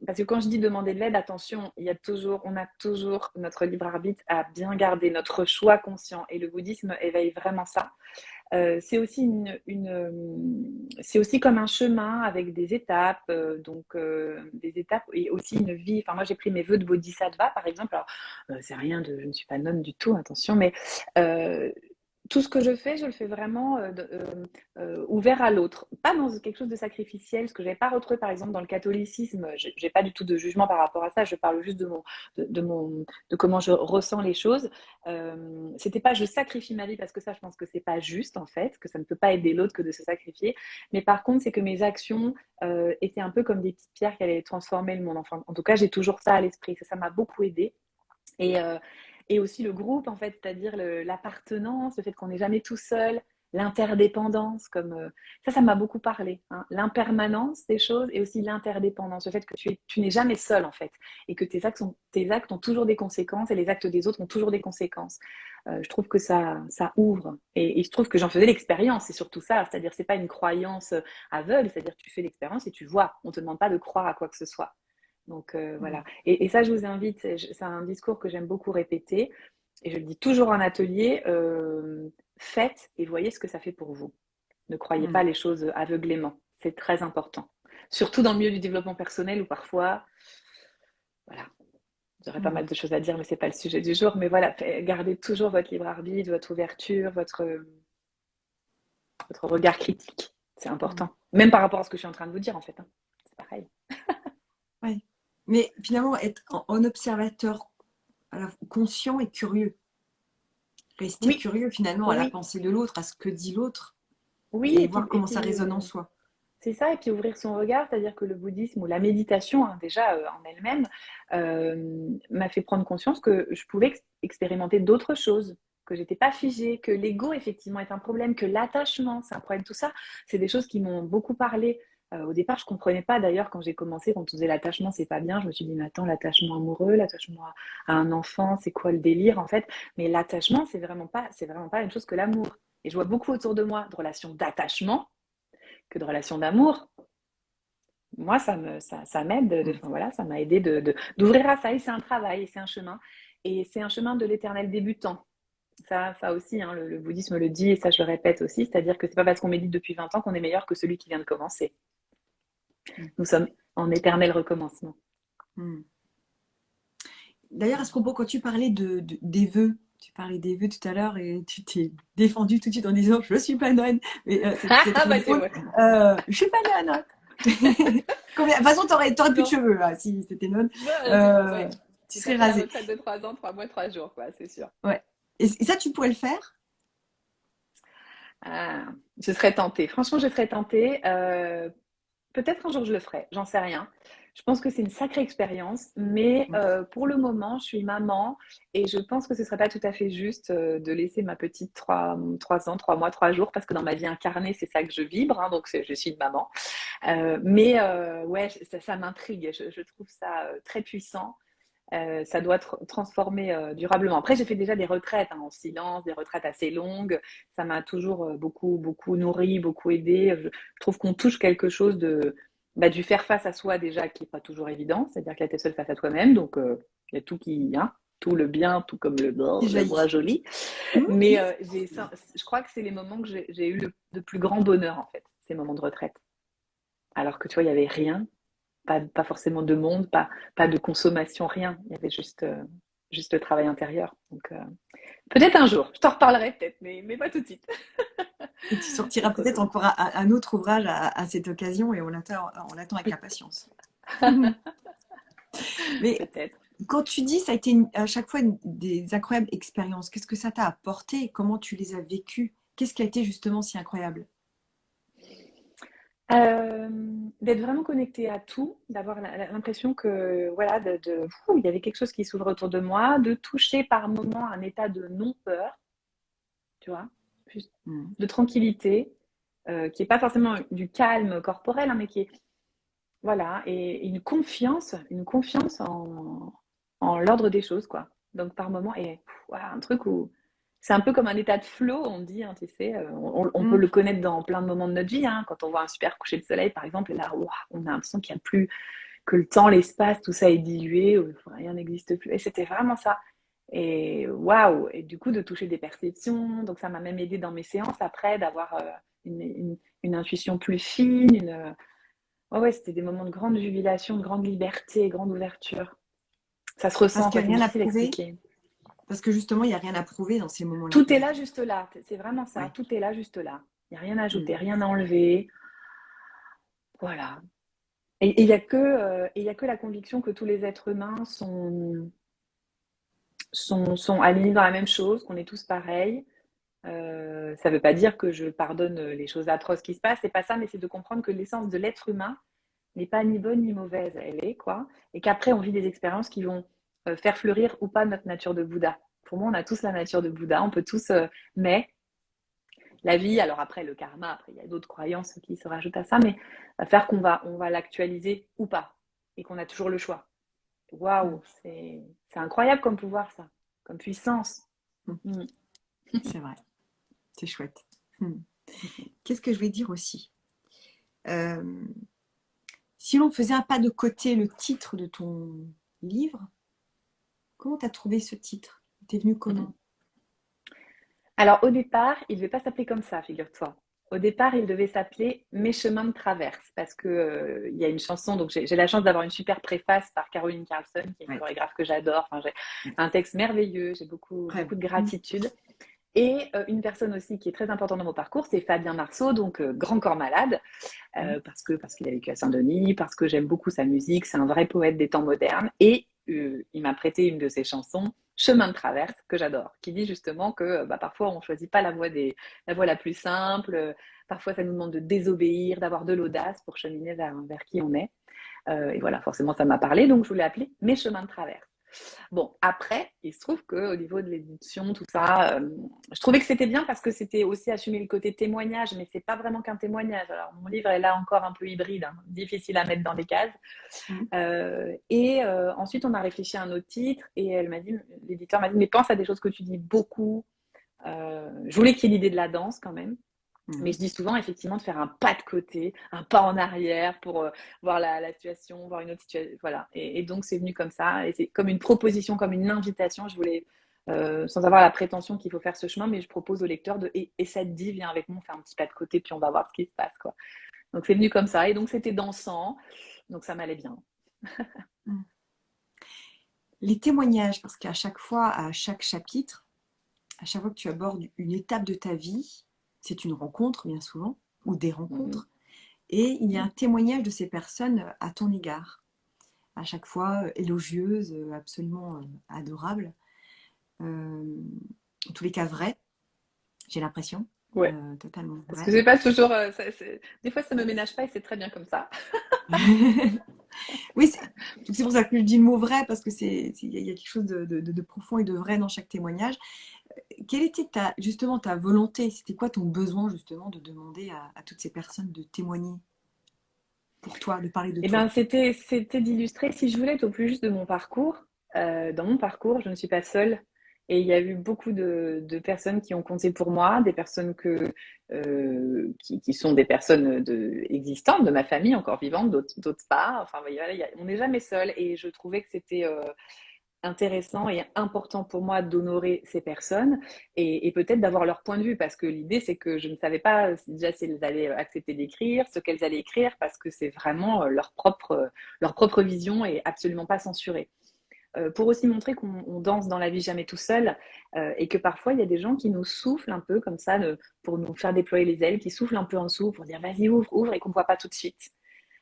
Parce que quand je dis demander de l'aide, attention, on a toujours notre libre arbitre à bien garder notre choix conscient. Et le bouddhisme éveille vraiment ça. C'est aussi c'est aussi comme un chemin avec des étapes, des étapes et aussi une vie. Enfin, moi, j'ai pris mes vœux de bodhisattva, par exemple. Alors, c'est rien de, je ne suis pas nonne du tout, attention, mais euh, tout ce que je le fais vraiment ouvert à l'autre. Pas dans quelque chose de sacrificiel, ce que je n'avais pas retrouvé, par exemple, dans le catholicisme. J'ai pas du tout de jugement par rapport à ça. Je parle juste de comment je ressens les choses. C'était pas je sacrifie ma vie parce que ça, je pense que c'est pas juste, en fait, que ça ne peut pas aider l'autre que de se sacrifier. Mais par contre, c'est que mes actions étaient un peu comme des petites pierres qui allaient transformer le monde. Enfin, en tout cas, j'ai toujours ça à l'esprit. Ça m'a beaucoup aidé. Et, euh, et aussi le groupe, en fait, c'est-à-dire l'appartenance, le fait qu'on n'est jamais tout seul. l'interdépendance, ça m'a beaucoup parlé, hein. L'impermanence des choses et aussi l'interdépendance, le fait que tu n'es jamais seul en fait, et que tes actes ont toujours des conséquences et les actes des autres ont toujours des conséquences. Je trouve que ça ouvre, et je trouve que j'en faisais l'expérience, c'est surtout ça, c'est-à-dire c'est pas une croyance aveugle, c'est-à-dire que tu fais l'expérience et tu vois, on te demande pas de croire à quoi que ce soit. Donc voilà. Et ça, je vous invite, c'est un discours que j'aime beaucoup répéter, et je le dis toujours en atelier, faites et voyez ce que ça fait pour vous. Ne croyez pas Mm. les choses aveuglément, c'est très important. Surtout dans le milieu du développement personnel où parfois, voilà, j'aurais pas Mm. mal de choses à dire, mais c'est pas le sujet du jour. Mais voilà, gardez toujours votre libre arbitre, votre ouverture, votre regard critique. C'est Mm. important. Même par rapport à ce que je suis en train de vous dire, en fait, hein. C'est pareil. Ouais. Mais finalement, être en observateur conscient et curieux. Rester Oui, curieux finalement à la oui, pensée de l'autre, à ce que dit l'autre, oui. et voir comment ça résonne en soi. C'est ça, et puis ouvrir son regard, c'est-à-dire que le bouddhisme ou la méditation, hein, déjà en elle-même, m'a fait prendre conscience que je pouvais expérimenter d'autres choses, que j'étais pas figée, que l'ego effectivement est un problème, que l'attachement c'est un problème. Tout ça, c'est des choses qui m'ont beaucoup parlé. Au départ, je comprenais pas d'ailleurs quand j'ai commencé, quand on disait l'attachement c'est pas bien, je me suis dit mais attends, l'attachement amoureux, l'attachement à un enfant, c'est quoi le délire en fait? Mais l'attachement c'est vraiment pas la même chose que l'amour. Et je vois beaucoup autour de moi de relations d'attachement que de relations d'amour. Moi, ça m'aide, Mm. enfin, voilà, ça m'a aidé d'ouvrir à ça. Et c'est un travail, et c'est un chemin. Et c'est un chemin de l'éternel débutant. Ça aussi, hein, le bouddhisme le dit, et ça je le répète aussi, c'est-à-dire que c'est pas parce qu'on médite depuis 20 ans qu'on est meilleur que celui qui vient de commencer. Nous sommes en éternel recommencement. Mm. D'ailleurs, à ce propos, quand tu parlais des vœux, tu parlais des vœux tout à l'heure et tu t'es défendu tout de suite en disant je suis pas nonne, mais c'est Ah trop bah tu drôle. vois. Je suis pas nonne. Combien... De toute façon, t'aurais plus de Non, cheveux là, si c'était nonne. non, Euh, ouais. tu J'ai serais passé la rasé. retraite de 3 ans, 3 mois, 3 jours, quoi, c'est sûr. Ouais. Et ça, tu pourrais le faire? Ah, je serais tentée. Franchement, je serais tentée. Peut-être un jour je le ferai, j'en sais rien. Je pense que c'est une sacrée expérience, mais Mm. pour le moment, je suis maman et je pense que ce serait pas tout à fait juste de laisser ma petite 3 ans, 3 mois, 3 jours, parce que dans ma vie incarnée, c'est ça que je vibre, hein, donc je suis une maman. Mais ouais, ça m'intrigue, je trouve ça très puissant. Ça doit transformer durablement. Après, j'ai fait déjà des retraites hein, en silence, des retraites assez longues. Ça m'a toujours beaucoup, beaucoup nourri, beaucoup aidé. Je trouve qu'on touche quelque chose du faire face à soi déjà qui n'est pas toujours évident. C'est-à-dire que là, tu es seule face à toi-même. Donc, il y a tout hein, tout le bien, tout comme Qui le bras jaillit. joli. Mm. Mais je crois que c'est les moments que j'ai eu le plus grand bonheur, en fait, ces moments de retraite. Alors que tu vois, il n'y avait rien, pas forcément de monde, pas de consommation, rien. Il y avait juste le travail intérieur. Donc, peut-être un jour, je t'en reparlerai peut-être, mais pas tout de suite. Et tu C'est sortiras trop peut-être tôt. encore un autre ouvrage à cette occasion et on l'attend avec impatience. Mais Peut-être. quand tu dis ça a été à chaque fois des incroyables expériences, qu'est-ce que ça t'a apporté? Comment tu les as vécues? Qu'est-ce qui a été justement si incroyable? Euh, D'être vraiment connecté à tout, d'avoir l'impression que voilà, il y avait quelque chose qui s'ouvre autour de moi, de toucher par moments un état de non-peur, tu vois, juste Mm. de tranquillité, qui n'est pas forcément du calme corporel, hein, mais qui est voilà, et une confiance en l'ordre des choses, quoi. Donc par moment, et voilà, un truc où c'est un peu comme un état de flow, on dit, hein, tu sais, on peut Mm. le connaître dans plein de moments de notre vie, hein, quand on voit un super coucher de soleil, par exemple, et là, ouah, on a l'impression qu'il n'y a plus, que le temps, l'espace, tout ça est dilué, rien n'existe plus. Et c'était vraiment ça. Et waouh! Et du coup, de toucher des perceptions, donc ça m'a même aidé dans mes séances après, d'avoir une intuition plus fine, ouais, ouais, c'était des moments de grande jubilation, de grande liberté, grande ouverture. Ça se ressent, Parce en qu'il fait, n'y a c'est rien à difficile à prouver, expliquer. parce que justement, il n'y a rien à prouver dans ces moments-là. Tout est là, juste là. C'est vraiment ça. Ouais. Tout est là, juste là. Il n'y a rien à ajouter, Mm. rien à enlever. Voilà. Et il y a que la conviction que tous les êtres humains sont alignés dans la même chose, qu'on est tous pareils. Ça ne veut pas dire que je pardonne les choses atroces qui se passent, c'est pas ça, mais c'est de comprendre que l'essence de l'être humain n'est pas ni bonne ni mauvaise, elle est quoi, et qu'après on vit des expériences qui vont faire fleurir ou pas notre nature de Bouddha. Pour moi, on a tous la nature de Bouddha, on peut tous, mais la vie, alors après le karma, après il y a d'autres croyances qui se rajoutent à ça, mais va faire on va l'actualiser ou pas, et qu'on a toujours le choix. Mm. Waouh, c'est incroyable comme pouvoir ça, comme puissance. Mm. Mm. C'est vrai, c'est chouette. Mm. Qu'est-ce que je vais dire aussi? Euh, Si l'on faisait un pas de côté le titre de ton livre, comment tu as trouvé ce titre? T'es venu comment? Alors au départ, il ne devait pas s'appeler comme ça, figure-toi. Au départ, il devait s'appeler Mes chemins de traverse parce que il y a une chanson. Donc j'ai la chance d'avoir une super préface par Caroline Carlson, qui est une Ouais, chorégraphe que j'adore. Enfin, j'ai ouais. un texte merveilleux. J'ai Bref. beaucoup de Mm. gratitude. Et une personne aussi qui est très importante dans mon parcours, c'est Fabien Marceau, donc Grand Corps Malade, Mm. parce qu'il a vécu à Saint-Denis, parce que j'aime beaucoup sa musique. C'est un vrai poète des temps modernes. Et il m'a prêté une de ses chansons, Chemin de traverse, que j'adore, qui dit justement que bah, parfois on ne choisit pas la voie la plus simple. Parfois, ça nous demande de désobéir, d'avoir de l'audace pour cheminer vers qui on est. Et voilà, forcément, ça m'a parlé, donc je voulais appeler Mes chemins de traverse. Bon, après, il se trouve qu'au niveau de l'édition, tout ça, je trouvais que c'était bien parce que c'était aussi assumer le côté témoignage, mais c'est pas vraiment qu'un témoignage. Alors, mon livre est là encore un peu hybride, hein, difficile à mettre dans des cases. Mm. Ensuite, on a réfléchi à un autre titre et l'éditeur m'a dit, mais pense à des choses que tu dis beaucoup. Je voulais qu'il y ait l'idée de la danse quand même. Mais Mm. je dis souvent, effectivement, de faire un pas de côté, un pas en arrière pour voir la situation, voir une autre situation. Voilà. Et donc, c'est venu comme ça. Et c'est comme une proposition, comme une invitation. Je voulais, sans avoir la prétention qu'il faut faire ce chemin, mais je propose au lecteur et ça te dit, viens avec moi, on fait un petit pas de côté, puis on va voir ce qui se passe, quoi. Donc, c'est venu comme ça. Et donc, c'était dansant. Donc, ça m'allait bien. Mm. Les témoignages, parce qu'à chaque fois, à chaque chapitre, à chaque fois que tu abordes une étape de ta vie, c'est une rencontre bien souvent, ou des Mhm. rencontres, et il y a un témoignage de ces personnes à ton égard, à chaque fois élogieuse, absolument adorable, en tous les cas vrai, j'ai l'impression, Ouais. totalement Parce que vrai. j'ai pas toujours. Des fois, ça me ménage pas et c'est très bien comme ça. Oui, c'est pour ça que je dis le mot vrai, parce que il y a quelque chose de profond et de vrai dans chaque témoignage. Quelle était justement ta volonté? C'était quoi ton besoin justement de demander à toutes ces personnes de témoigner pour toi, de parler de Eh ben, toi? c'était d'illustrer, si je voulais être au plus juste de mon parcours. Dans mon parcours, je ne suis pas seule. Et il y a eu beaucoup de personnes qui ont compté pour moi, des personnes qui sont des personnes existantes de ma famille, encore vivantes, d'autres pas. Enfin, voilà, on n'est jamais seul. Et je trouvais que c'était intéressant et important pour moi d'honorer ces personnes et peut-être d'avoir leur point de vue parce que l'idée c'est que je ne savais pas déjà si elles allaient accepter d'écrire, ce qu'elles allaient écrire parce que c'est vraiment leur propre vision et absolument pas censurée. Pour aussi montrer qu'on danse dans la vie jamais tout seul et que parfois il y a des gens qui nous soufflent un peu comme ça pour nous faire déployer les ailes, qui soufflent un peu en dessous pour dire vas-y ouvre et qu'on ne voit pas tout de suite.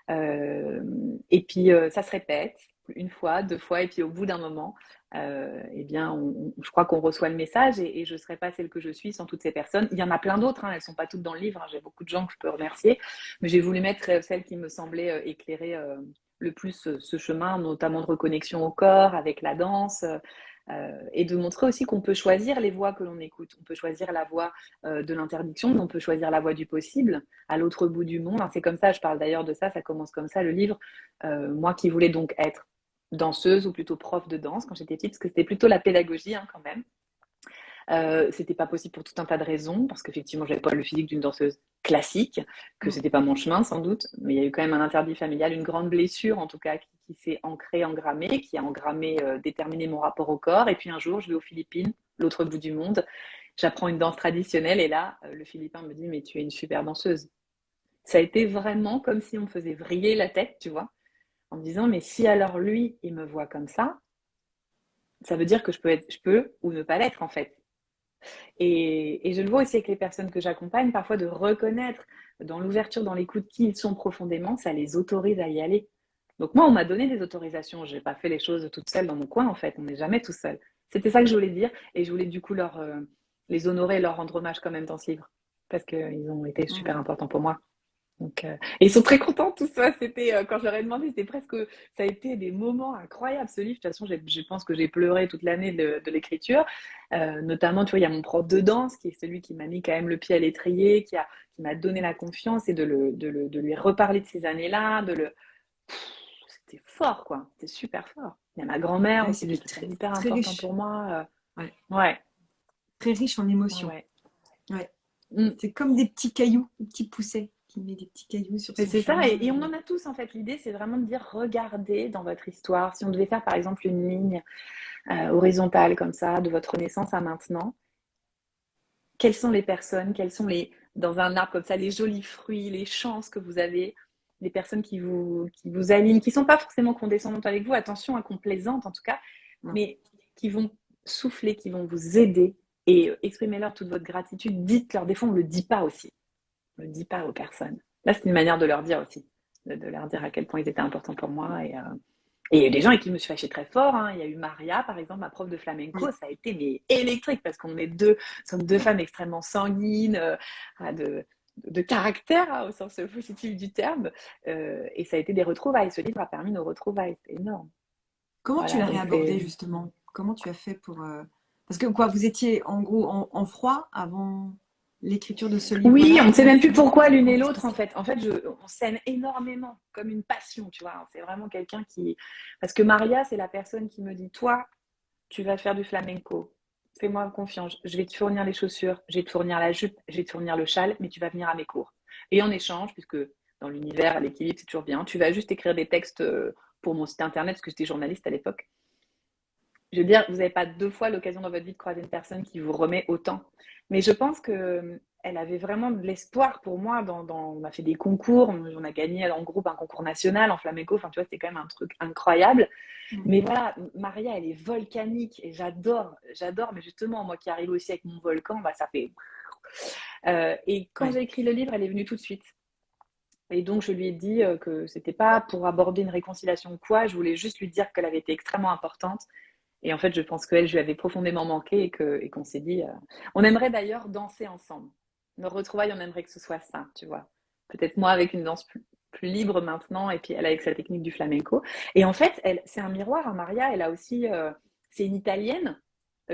Euh, et puis ça se répète une fois, deux fois, et puis au bout d'un moment, eh bien, je crois qu'on reçoit le message et je ne serais pas celle que je suis sans toutes ces personnes. Il y en a plein d'autres, hein, elles ne sont pas toutes dans le livre, hein, j'ai beaucoup de gens que je peux remercier, mais j'ai voulu mettre celles qui me semblaient éclairer le plus ce chemin, notamment de reconnexion au corps, avec la danse. Et de montrer aussi qu'on peut choisir les voix que l'on écoute. On peut choisir la voix de l'interdiction, mais on peut choisir la voix du possible à l'autre bout du monde. C'est comme ça, je parle d'ailleurs de ça, ça commence comme ça le livre. Moi qui voulais donc être danseuse ou plutôt prof de danse quand j'étais petite, parce que c'était plutôt la pédagogie hein, quand même. C'était pas possible pour tout un tas de raisons, parce qu'effectivement, j'avais pas le physique d'une danseuse classique, que Mm. c'était pas mon chemin sans doute, mais il y a eu quand même un interdit familial, une grande blessure en tout cas, qui s'est ancrée, engrammée, qui a engrammé, déterminé mon rapport au corps. Et puis un jour, je vais aux Philippines, l'autre bout du monde, j'apprends une danse traditionnelle, et là, le Philippin me dit, mais tu es une super danseuse. Ça a été vraiment comme si on me faisait vriller la tête, tu vois, en me disant, mais si alors lui, il me voit comme ça veut dire que je peux ou ne pas l'être en fait. Et je le vois aussi avec les personnes que j'accompagne, parfois de reconnaître dans l'ouverture, dans l'écoute qui ils sont profondément, ça les autorise à y aller. Donc moi, on m'a donné des autorisations. Je n'ai pas fait les choses toute seule dans mon coin, en fait. On n'est jamais tout seul. C'était ça que je voulais dire. Et je voulais du coup les honorer, leur rendre hommage quand même dans ce livre. Parce qu'ils ont été super Mm. importants pour moi. Donc, et ils sont très contents, tout ça. C'était, quand je leur ai demandé, c'était presque, ça a été des moments incroyables, ce livre. De toute façon, je pense que j'ai pleuré toute l'année de l'écriture. Notamment, tu vois, il y a mon prof de danse, qui est celui qui m'a mis quand même le pied à l'étrier, qui m'a donné la confiance et de lui reparler de ces années-là, c'était fort, quoi. C'était super fort. Il y a ma grand-mère Ouais, aussi, qui est quelqu'un c'est d'hyper très important riche. pour moi. Ouais. Ouais, Très riche en ouais, émotions. ouais. Ouais. Mm. C'est comme des petits cailloux, des petits poussets qui met des petits cailloux sur Mais son c'est ça, chemin. et on en a tous en fait. L'idée, c'est vraiment de dire, regardez dans votre histoire. Si on devait faire par exemple une ligne horizontale comme ça, de votre naissance à maintenant, quelles sont les personnes, dans un arbre comme ça, les jolis fruits, les chances que vous avez, les personnes qui vous alignent, qui ne sont pas forcément condescendantes avec vous, attention, à complaisantes en tout cas, Non. mais qui vont souffler, qui vont vous aider, et exprimez-leur toute votre gratitude. Dites-leur, des fois on ne le dit pas aussi, on ne le dit pas aux personnes. Là, c'est une manière de leur dire aussi, de leur dire à quel point ils étaient importants pour moi, et il y a eu des gens avec qui je me suis fâchée très fort, hein. Il y a eu Maria, par exemple, ma prof de flamenco, Oui. ça a été mais électrique parce qu'on est sommes deux femmes extrêmement sanguines, de caractère, hein, au sens positif du terme. Et ça a été des retrouvailles. Ce livre a permis nos retrouvailles. C'est énorme. Comment tu Voilà, l'as donc c'est. réabordé justement? Comment tu as fait pour... Parce que quoi, vous étiez en gros en froid avant l'écriture de ce Oui, livre-là? on ne sait Comment même plus tu... pourquoi l'une Comment et ça s'est l'autre, en passé? fait. En fait, on s'aime énormément, comme une passion, tu vois. C'est vraiment quelqu'un qui. Parce que Maria, c'est la personne qui me dit, toi, tu vas faire du flamenco. Fais-moi confiance. Je vais te fournir les chaussures, je vais te fournir la jupe, je vais te fournir le châle, mais tu vas venir à mes cours. Et en échange, puisque dans l'univers, l'équilibre, c'est toujours bien, tu vas juste écrire des textes pour mon site internet, parce que j'étais journaliste à l'époque. Je veux dire, vous n'avez pas deux fois l'occasion dans votre vie de croiser une personne qui vous remet autant. Mais je pense que elle avait vraiment de l'espoir pour moi. On a fait des concours, on a gagné en groupe un concours national en flamenco. Enfin, tu vois, c'était quand même un truc incroyable. Mm. Mais voilà, Maria, elle est volcanique et j'adore. Mais justement, moi qui arrive aussi avec mon volcan, bah, ça fait. Et quand Ouais. j'ai écrit le livre, elle est venue tout de suite. Et donc, je lui ai dit que c'était pas pour aborder une réconciliation ou quoi. Je voulais juste lui dire qu'elle avait été extrêmement importante. Et en fait, je pense qu'elle, je lui avais profondément manqué et qu'on s'est dit. On aimerait d'ailleurs danser ensemble. Nos retrouvailles, on aimerait que ce soit ça, tu vois. Peut-être moi avec une danse plus libre maintenant, et puis elle avec sa technique du flamenco. Et en fait, c'est un miroir, hein, Maria. Elle a aussi. C'est une Italienne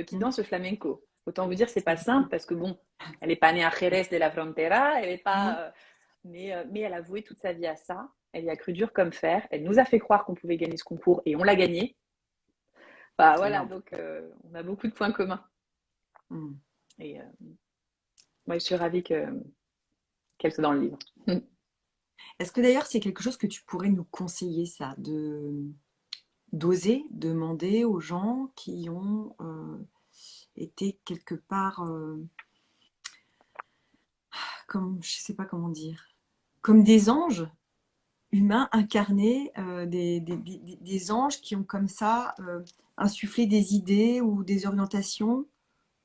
qui Mm. danse le flamenco. Autant vous dire, c'est pas C'est- simple parce que bon, elle n'est pas née à Jerez de la Frontera, elle est Mhm. pas. Mais elle a voué toute sa vie à ça. Elle y a cru dur comme fer. Elle nous a fait croire qu'on pouvait gagner ce concours et on l'a gagné. Bah C'est voilà, énorme. donc on a beaucoup de points communs. Mm. Et moi, je suis ravie qu'elle soit dans le livre. Est-ce que d'ailleurs c'est quelque chose que tu pourrais nous conseiller, ça, d'oser demander aux gens qui ont été quelque part, comme, je sais pas comment dire, comme des anges humains incarnés, des anges qui ont comme ça insufflé des idées ou des orientations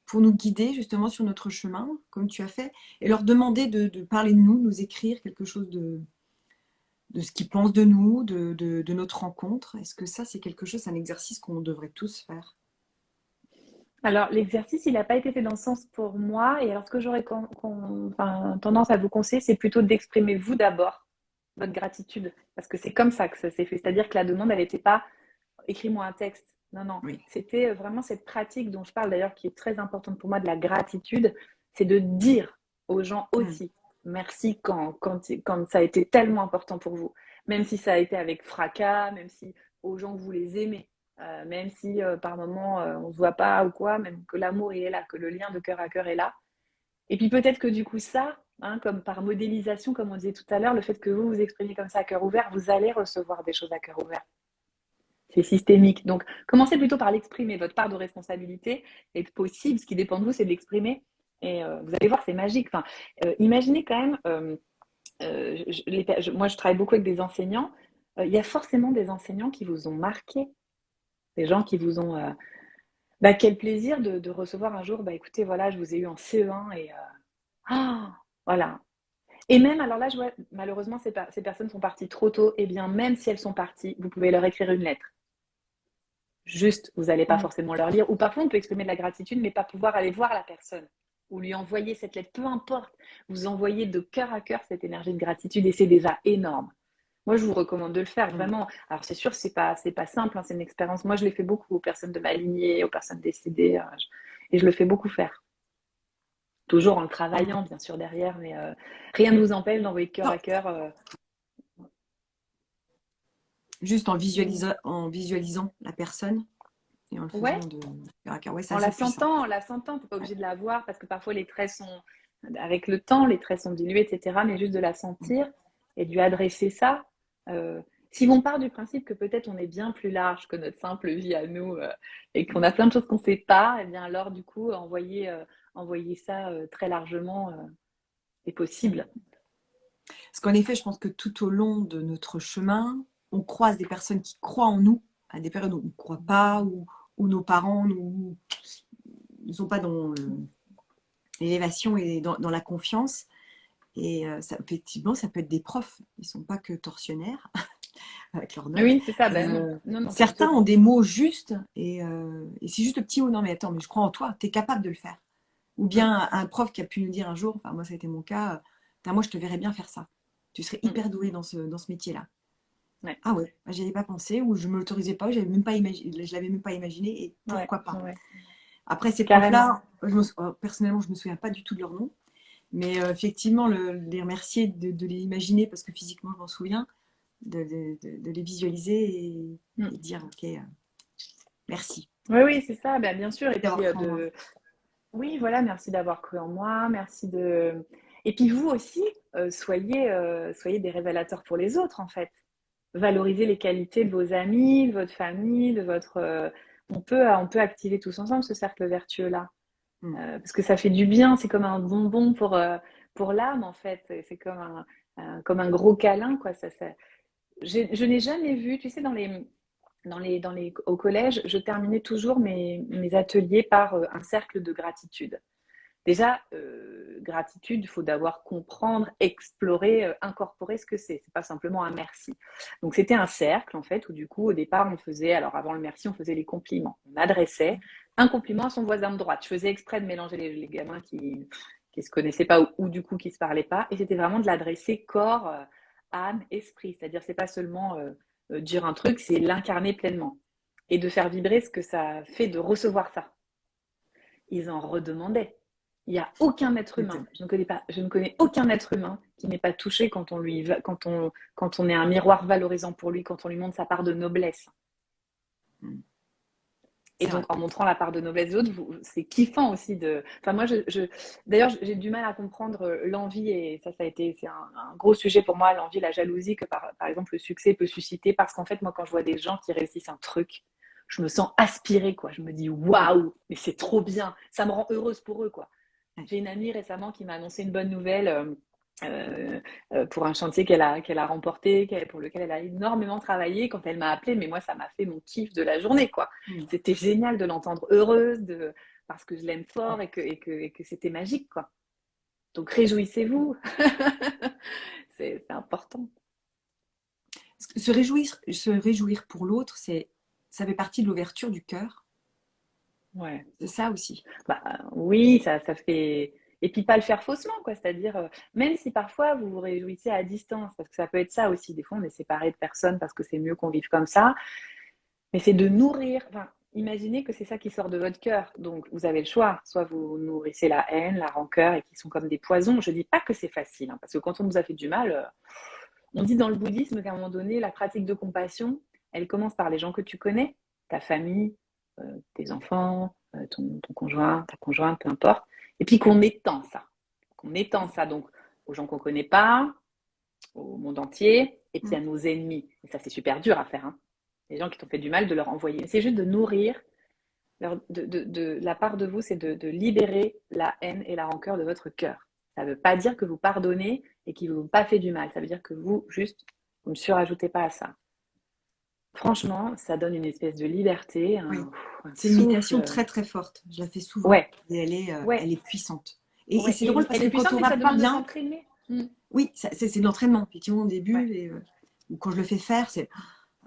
pour nous guider justement sur notre chemin, comme tu as fait, et leur demander de parler de nous écrire quelque chose de ce qu'ils pensent de nous, de notre rencontre. Est-ce que ça, c'est quelque chose, c'est un exercice qu'on devrait tous faire? Alors, l'exercice, il n'a pas été fait dans ce sens pour moi. Et alors, ce que j'aurais enfin, tendance à vous conseiller, c'est plutôt d'exprimer vous d'abord votre gratitude. Parce que c'est comme ça que ça s'est fait. C'est-à-dire que la demande, elle n'était pas écris-moi un texte. Non, non. Oui. C'était vraiment cette pratique dont je parle d'ailleurs, qui est très importante pour moi, de la gratitude. C'est de dire aux gens Mm. aussi merci quand ça a été tellement important pour vous. Même si ça a été avec fracas, même si aux gens vous les aimez. Même si par moment on ne se voit pas ou quoi, même que l'amour il est là, que le lien de cœur à cœur est là. Et puis peut-être que du coup ça, hein, comme par modélisation, comme on disait tout à l'heure, le fait que vous vous exprimiez comme ça à cœur ouvert, vous allez recevoir des choses à cœur ouvert. C'est systémique. Donc commencez plutôt par l'exprimer, votre part de responsabilité est possible. Ce qui dépend de vous, c'est de l'exprimer. Et vous allez voir, c'est magique. Enfin, imaginez quand même, moi je travaille beaucoup avec des enseignants, il y a forcément des enseignants qui vous ont marqué, des gens qui vous ont bah, quel plaisir de recevoir un jour, bah écoutez, voilà, je vous ai eu en CE1 et ah, voilà. Et même, alors là, je vois, malheureusement, ces personnes sont parties trop tôt. Et bien, même si elles sont parties, vous pouvez leur écrire une lettre. Juste, vous n'allez pas Mm. forcément leur lire. Ou parfois, on peut exprimer de la gratitude, mais pas pouvoir aller voir la personne. ou lui envoyer cette lettre, peu importe, vous envoyez de cœur à cœur cette énergie de gratitude et c'est déjà énorme. Moi, je vous recommande de le faire vraiment. Alors, c'est sûr, c'est pas simple, hein, c'est une expérience. Moi, je l'ai fait beaucoup aux personnes de ma lignée, aux personnes décédées, et je le fais beaucoup faire. Toujours en le travaillant, bien sûr, derrière, mais rien ne vous empêche d'envoyer de cœur Non, à cœur. juste en visualisant la personne et en le faisant Ouais, de cœur à cœur. Ouais, c'est en assez puissant. la sentant, t'es pas Ouais. obligé de la voir parce que parfois les traits sont, avec le temps, les traits sont dilués, etc. Mais juste de la sentir et de lui adresser ça. Si on part du principe que peut-être on est bien plus large que notre simple vie à nous et qu'on a plein de choses qu'on ne sait pas, et bien alors du coup envoyer ça très largement est possible. Parce qu'en effet, je pense que tout au long de notre chemin, on croise des personnes qui croient en nous, à des périodes où on ne croit pas, où nos parents ne sont pas dans l'élévation et dans la confiance. Et ça, effectivement, ça peut être des profs. Ils ne sont pas que tortionnaires avec leurs notes. Oui, c'est ça. Ben non, non, non, pas du Certains tout. ont des mots justes et c'est juste le petit mot. Non, mais attends, mais je crois en toi, tu es capable de le faire. Ou Mm, bien un prof qui a pu nous dire un jour, enfin moi ça a été mon cas, moi je te verrais bien faire ça. Tu serais mm, hyper doué dans ce métier-là. ouais, Ah ouais, j'y avais pas pensé ou je me l'autorisais pas, je l'avais même pas imaginé et ouais, pourquoi pas. ouais, Après ces carrément. profs-là, personnellement je me souviens pas du tout de leur nom, mais effectivement les remercier de les imaginer parce que physiquement je m'en souviens, de les visualiser Mm. et dire ok, merci Oui, oui, c'est ça. Ben, bien sûr. Et puis d'avoir cru en moi. oui, voilà, merci d'avoir cru en moi, merci de. Et puis vous aussi, soyez des révélateurs pour les autres en fait. Valorisez les qualités de vos amis, de votre famille, de votre. On peut activer tous ensemble ce cercle vertueux-là. Mm. Parce que ça fait du bien, c'est comme un bonbon pour l'âme en fait. C'est comme comme un gros câlin, quoi. Je n'ai jamais vu, tu sais, au collège, je terminais toujours mes ateliers par un cercle de gratitude. Déjà, gratitude, il faut d'abord comprendre, explorer, incorporer ce que c'est. C'est pas simplement un merci. Donc c'était un cercle en fait où du coup au départ on faisait, alors avant le merci, on faisait les compliments. On adressait un compliment à son voisin de droite. Je faisais exprès de mélanger les gamins qui se connaissaient pas ou du coup qui se parlaient pas, et c'était vraiment de l'adresser corps, âme, esprit. C'est-à-dire c'est pas seulement dire un truc, c'est l'incarner pleinement et de faire vibrer ce que ça fait de recevoir ça. Ils en redemandaient. Il n'y a aucun être humain, je ne connais aucun être humain qui n'est pas touché quand on est un miroir valorisant pour lui, quand on lui montre sa part de noblesse. Mm. Et C'est vrai. donc, en montrant la part de noblesse des autres, c'est kiffant aussi de. Enfin, moi, d'ailleurs, j'ai du mal à comprendre l'envie, et ça a été, c'est un gros sujet pour moi, l'envie, la jalousie que, par exemple, le succès peut susciter. Parce qu'en fait, moi, quand je vois des gens qui réussissent un truc, je me sens aspirée, quoi. Je me dis, waouh, mais c'est trop bien. Ça me rend heureuse pour eux, quoi. Ouais. J'ai une amie récemment qui m'a annoncé une bonne nouvelle. Pour un chantier qu'elle a remporté, pour lequel elle a énormément travaillé. Quand elle m'a appelée, mais moi, ça m'a fait mon kiff de la journée, quoi. Mm. C'était génial de l'entendre heureuse, parce que je l'aime fort et que c'était magique, quoi. Donc réjouissez-vous, c'est important. Se réjouir pour l'autre, ça fait partie de l'ouverture du cœur. Ouais. C'est ça aussi. Bah, oui, ça fait. Et puis pas le faire faussement, quoi. C'est-à-dire, même si parfois vous vous réjouissez à distance, parce que ça peut être ça aussi. Des fois, on est séparés de personnes parce que c'est mieux qu'on vive comme ça. Mais c'est de nourrir. Enfin, imaginez que c'est ça qui sort de votre cœur. Donc, vous avez le choix. Soit vous nourrissez la haine, la rancœur, et qui sont comme des poisons. Je dis pas que c'est facile, hein, parce que quand on nous a fait du mal, on dit dans le bouddhisme qu'à un moment donné, la pratique de compassion, elle commence par les gens que tu connais, ta famille, tes enfants, ton conjoint, ta conjointe, peu importe. Et puis qu'on étend ça. Qu'on étend ça donc aux gens qu'on ne connaît pas, au monde entier, et puis Mm. à nos ennemis. Et ça, c'est super dur à faire. Hein. Les gens qui t'ont fait du mal, de leur envoyer. C'est juste de nourrir. La part de vous, c'est de libérer la haine et la rancœur de votre cœur. Ça ne veut pas dire que vous pardonnez et qu'ils ne vous ont pas fait du mal. Ça veut dire que vous, juste, vous ne surajoutez pas à ça. Franchement, ça donne une espèce de liberté, Oui. un C'est une méditation souffle. très très forte. Je la fais souvent Ouais, et ouais, elle est puissante. Et ouais. c'est drôle parce Elle que est quand puissante, on mais va ça pas demande de bien, s'entraîner. oui, c'est de l'entraînement. Effectivement, au début, Ouais. ou quand je le fais faire, c'est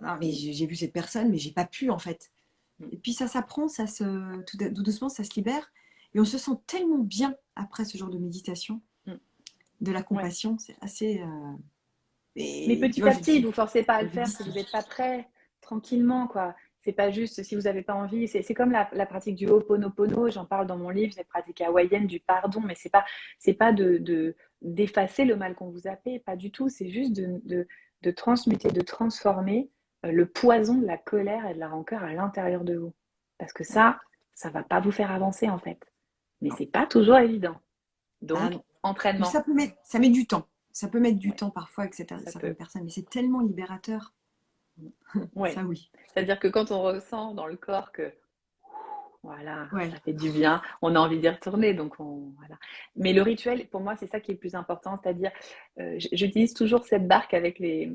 ah, mais j'ai vu cette personne, mais j'ai pas pu en fait. Mm. Et puis ça s'apprend, tout doucement, ça se libère. Et on se sent tellement bien après ce genre de méditation, Mm. de la Ouais. compassion, c'est assez... Mais et tu petit vois, à petit, vous forcez pas à le je faire dis si ça. vous n'êtes pas prêt, tranquillement, quoi. C'est pas juste si vous n'avez pas envie. C'est comme la pratique du Ho'oponopono, j'en parle dans mon livre, cette pratique hawaïenne du pardon, mais c'est pas d'effacer le mal qu'on vous a fait, pas du tout. C'est juste de transmuter, de transformer le poison de la colère et de la rancœur à l'intérieur de vous. Parce que ça va pas vous faire avancer, en fait. Mais Non. c'est pas toujours évident. Ah Donc, non. Mais entraînement. ça met du temps. Ça peut mettre du Ouais, temps parfois avec ça certaines peut. personnes, mais c'est tellement libérateur. Ouais. Ça, oui. C'est-à-dire que quand on ressent dans le corps que voilà, Ouais. ça fait du bien, on a envie d'y retourner. Donc voilà. Mais le rituel, pour moi, c'est ça qui est le plus important. C'est-à-dire, j'utilise toujours cette barque avec les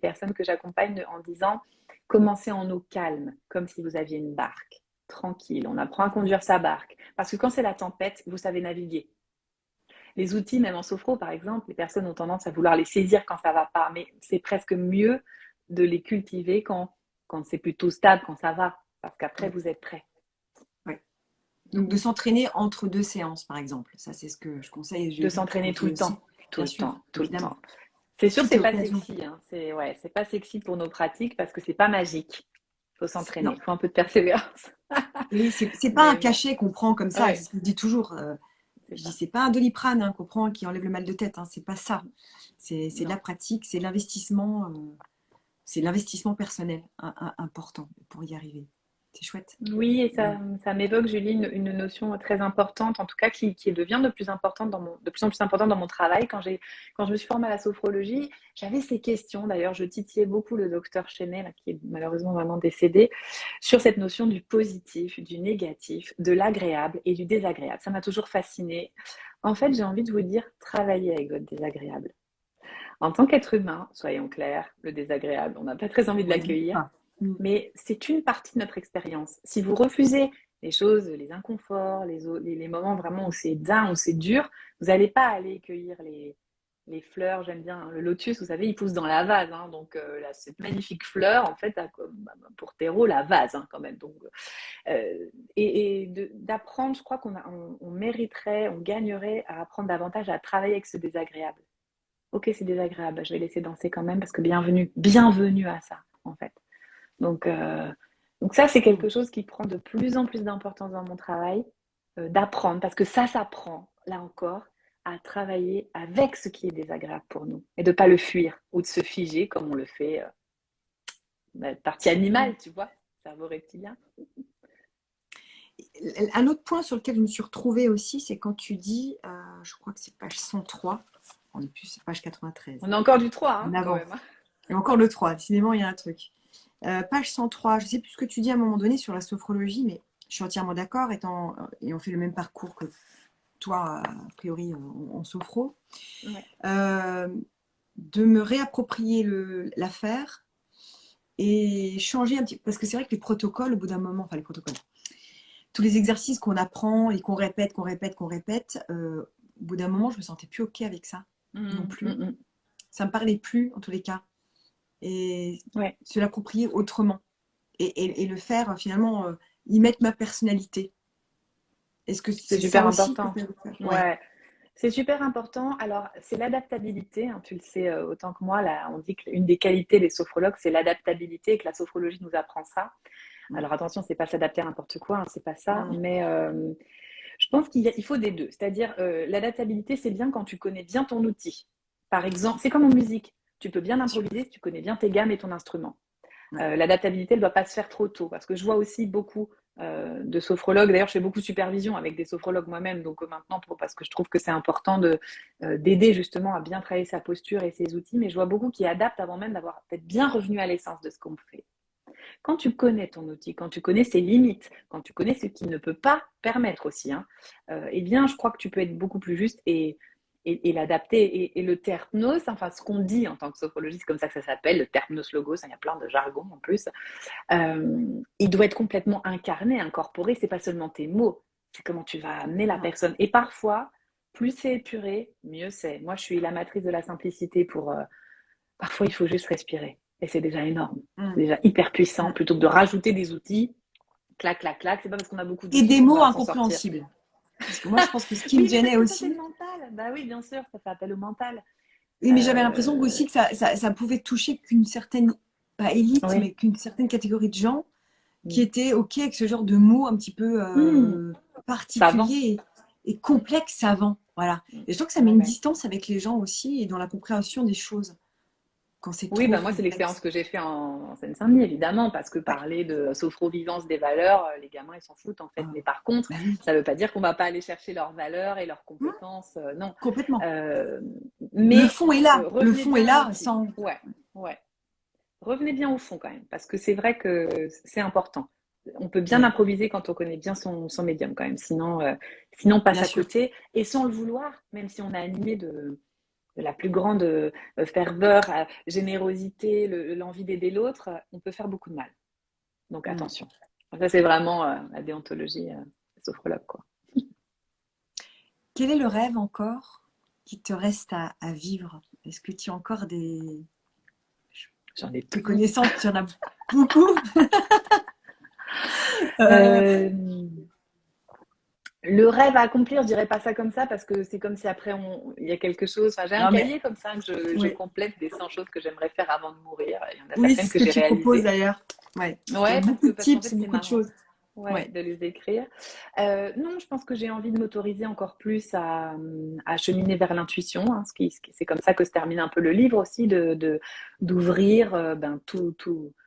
personnes que j'accompagne en disant, commencez en eau calme, comme si vous aviez une barque, tranquille. On apprend à conduire sa barque. Parce que quand c'est la tempête, vous savez naviguer. Les outils, même en sophro, par exemple, les personnes ont tendance à vouloir les saisir quand ça va pas. Mais c'est presque mieux de les cultiver quand c'est plutôt stable, quand ça va. Parce qu'après, Ouais. vous êtes prêt. Ouais. Donc de s'entraîner entre deux séances, par exemple. Ça, c'est ce que je conseille. Je De dis que s'entraîner tout toi le aussi, temps, tout bien le sûr, temps, tout le évidemment. temps. C'est sûr, Si tu c'est as pas l'occasion. sexy. Hein. C'est pas sexy pour nos pratiques parce que c'est pas magique. Il faut s'entraîner, Non. il faut un peu de persévérance. Oui, c'est pas un Mais bon, cachet qu'on prend comme ça. C'est ouais, ce que je dis toujours. c'est Je dis, ça. c'est pas un Doliprane qu'on prend qui enlève le mal de tête. C'est pas ça. C'est de la Non. pratique, c'est l'investissement. C'est l'investissement personnel important pour y arriver. C'est chouette. Oui, et Mais, ça m'évoque, Julie, une notion très importante, en tout cas qui devient de plus en plus importante dans mon travail. Quand je me suis formée à la sophrologie, j'avais ces questions. D'ailleurs, je titillais beaucoup le docteur Chenet, là, qui est malheureusement vraiment décédé, sur cette notion du positif, du négatif, de l'agréable et du désagréable. Ça m'a toujours fascinée. En fait, j'ai envie de vous dire, travaillez avec votre désagréable. En tant qu'être humain, soyons clairs, le désagréable, on n'a pas très envie de on les aime l'accueillir. pas. Mm. Mais c'est une partie de notre expérience. Si vous refusez les choses, les inconforts, les moments vraiment où c'est down, où c'est dur, vous n'allez pas aller cueillir les fleurs. J'aime bien le lotus, vous savez, il pousse dans la vase. Hein, donc là, cette magnifique fleur, en fait, a pour terreau la vase quand même. Donc, d'apprendre, je crois on mériterait, on gagnerait à apprendre davantage à travailler avec ce désagréable. Ok, c'est désagréable, je vais laisser danser quand même parce que bienvenue à ça, en fait. Donc, euh, donc ça, c'est Mm. quelque chose qui prend de plus en plus d'importance dans mon travail, d'apprendre, parce que ça s'apprend, là encore, à travailler avec ce qui est désagréable pour nous et de ne pas le fuir ou de se figer comme on le fait partie Mm. animale, tu vois, cerveau reptilien. Un autre point sur lequel je me suis retrouvée aussi, c'est quand tu dis, je crois que c'est page 103, on est plus page 93, On a encore du 3, on hein, quand avance. même. Hein. Et encore le 3, décidément, il y a un truc. Page 103, je ne sais plus ce que tu dis à un moment donné sur la sophrologie, mais je suis entièrement d'accord, et on fait le même parcours que toi, a priori, en sophro. Ouais. Euh, de me réapproprier l'affaire et changer un petit peu. Parce que c'est vrai que les protocoles, au bout d'un moment, enfin les protocoles, tous les exercices qu'on apprend et qu'on répète, au bout d'un moment, je me sentais plus OK avec ça non plus. Mm. Ça me parlait plus, en tous les cas. Et Ouais, se l'approprier autrement. Et le faire, finalement, y mettre ma personnalité. Est-ce que c'est c'est ça super aussi que important. tu as faire? Ouais. Ouais. C'est super important. Alors, c'est l'adaptabilité, hein, tu le sais autant que moi. Là, on dit qu'une des qualités des sophrologues, c'est l'adaptabilité et que la sophrologie nous apprend ça. Ouais. Alors attention, c'est pas s'adapter à n'importe quoi, hein, c'est pas ça. Non, non. Mais je pense il faut des deux. C'est-à-dire, l'adaptabilité, c'est bien quand tu connais bien ton outil. Par exemple, c'est comme en musique. Tu peux bien Bien sûr. improviser si tu connais bien tes gammes et ton instrument. Ouais. L'adaptabilité, elle ne doit pas se faire trop tôt parce que je vois aussi beaucoup de sophrologues. D'ailleurs, je fais beaucoup de supervision avec des sophrologues moi-même, donc maintenant, parce que je trouve que c'est important d'aider justement à bien travailler sa posture et ses outils, mais je vois beaucoup qui adaptent avant même d'avoir peut-être bien revenu à l'essence de ce qu'on fait. Quand tu connais ton outil, quand tu connais ses limites, quand tu connais ce qui ne peut pas permettre aussi, hein, eh bien, je crois que tu peux être beaucoup plus juste et l'adapter. Et le terpnos, enfin, ce qu'on dit en tant que sophrologiste, comme ça que ça s'appelle, le terpnos logos, il y a plein de jargon en plus, il doit être complètement incarné, incorporé. C'est pas seulement tes mots, c'est comment tu vas amener la Non. personne. Et parfois, plus c'est épuré, mieux c'est. Moi, je suis la matrice de la simplicité parfois, il faut juste respirer. Et c'est déjà énorme. C'est Mm. déjà hyper puissant Mm. plutôt que de rajouter des outils. Clac, clac, clac. C'est pas parce qu'on a beaucoup Et d'outils des qu'on mots va s'en sortir. incompréhensibles. Parce que moi, je pense que ce qui me Oui, mais parce gênait que ça, c'est le aussi, mental. Bah oui, bien sûr, ça fait appel au mental. oui, mais j'avais l'impression Euh, aussi que ça pouvait toucher qu'une certaine, pas élite, oui. mais qu'une certaine catégorie de gens qui Mm. étaient OK avec ce genre de mots un petit peu Mm. Savant. particuliers et complexes, savants. Voilà. Mm. Et je trouve que ça met Ouais, une ouais. distance avec les gens aussi et dans la compréhension des choses quand c'est Oui, trop bah moi, c'est l'expérience complexe. que j'ai fait en Seine-Saint-Denis, évidemment, parce que Ouais. parler de sophrovivance des valeurs, les gamins, ils s'en foutent, en fait. Ah, Mais par contre, bah oui. ça ne veut pas dire qu'on va pas aller chercher leurs valeurs et leurs Hum, compétences, non. complètement. Euh, Le mais fond est là. Le revenez fond est bien à là l'outil. sans. Ouais, ouais. Revenez bien au fond quand même, parce que c'est vrai que c'est important. On peut bien Ouais, improviser quand on connaît bien son médium quand même, sinon on passe bien à sûr. côté, et sans le vouloir, même si on est animé de la plus grande ferveur, générosité, l'envie d'aider l'autre, on peut faire beaucoup de mal. Donc Hum. attention. Ça, c'est vraiment la déontologie sophrologue, quoi. Quel est le rêve encore qui te reste à vivre? Est-ce que tu as encore des. J'en ai Te plein. connaissant, tu en as beaucoup. Euh, Euh, Le rêve à accomplir, je dirais pas ça comme ça parce que c'est comme si après il y a quelque chose. Enfin, j'ai un non, mais cahier comme ça que je oui. complète des 100 choses que j'aimerais faire avant de mourir. Il y en a Oui, c'est certaines ce que que j'ai tu proposes réalisées. d'ailleurs. Ouais. Il y a Ouais, beaucoup de parce qu'en tips fait et c'est beaucoup de marrant. choses. Ouais, Ouais. de les écrire. Non, je pense que j'ai envie de m'autoriser encore plus à cheminer vers l'intuition. Hein, c'est comme ça que se termine un peu le livre aussi, d'ouvrir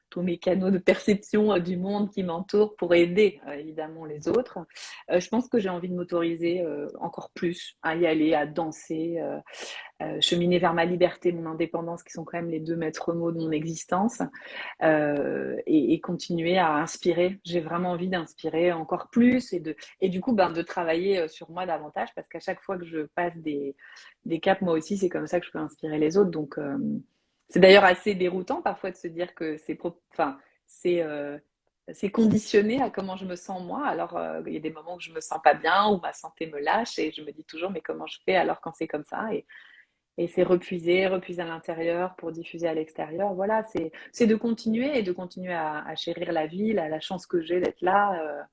tous mes canaux de perception du monde qui m'entoure pour aider évidemment les autres. Je pense que j'ai envie de m'autoriser encore plus à y aller, à danser, cheminer vers ma liberté, mon indépendance, qui sont quand même les deux maîtres mots de mon existence, et continuer à inspirer. J'ai vraiment envie d'inspirer encore plus et du coup de travailler sur moi davantage parce qu'à chaque fois que je passe des caps, moi aussi, c'est comme ça que je peux inspirer les autres. Donc, c'est d'ailleurs assez déroutant parfois de se dire que enfin, c'est, euh, c'est conditionné à comment je me sens moi. Alors, il y a des moments où je me sens pas bien, où ma santé me lâche et je me dis toujours, mais comment je fais alors quand c'est comme ça? Et c'est repuiser à l'intérieur pour diffuser à l'extérieur. Voilà, c'est de continuer et de continuer à chérir la vie, la chance que j'ai d'être là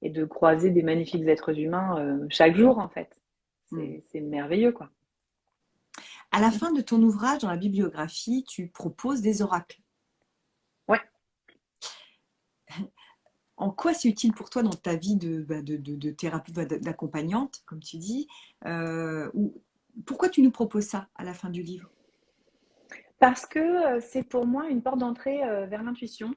et de croiser des magnifiques êtres humains chaque jour, en fait. Hmm. C'est merveilleux, quoi. À la fin de ton ouvrage, dans la bibliographie, tu proposes des oracles. Ouais. En quoi c'est utile pour toi dans ta vie de thérapeute, d'accompagnante, comme tu dis pourquoi tu nous proposes ça à la fin du livre? Parce que c'est pour moi une porte d'entrée vers l'intuition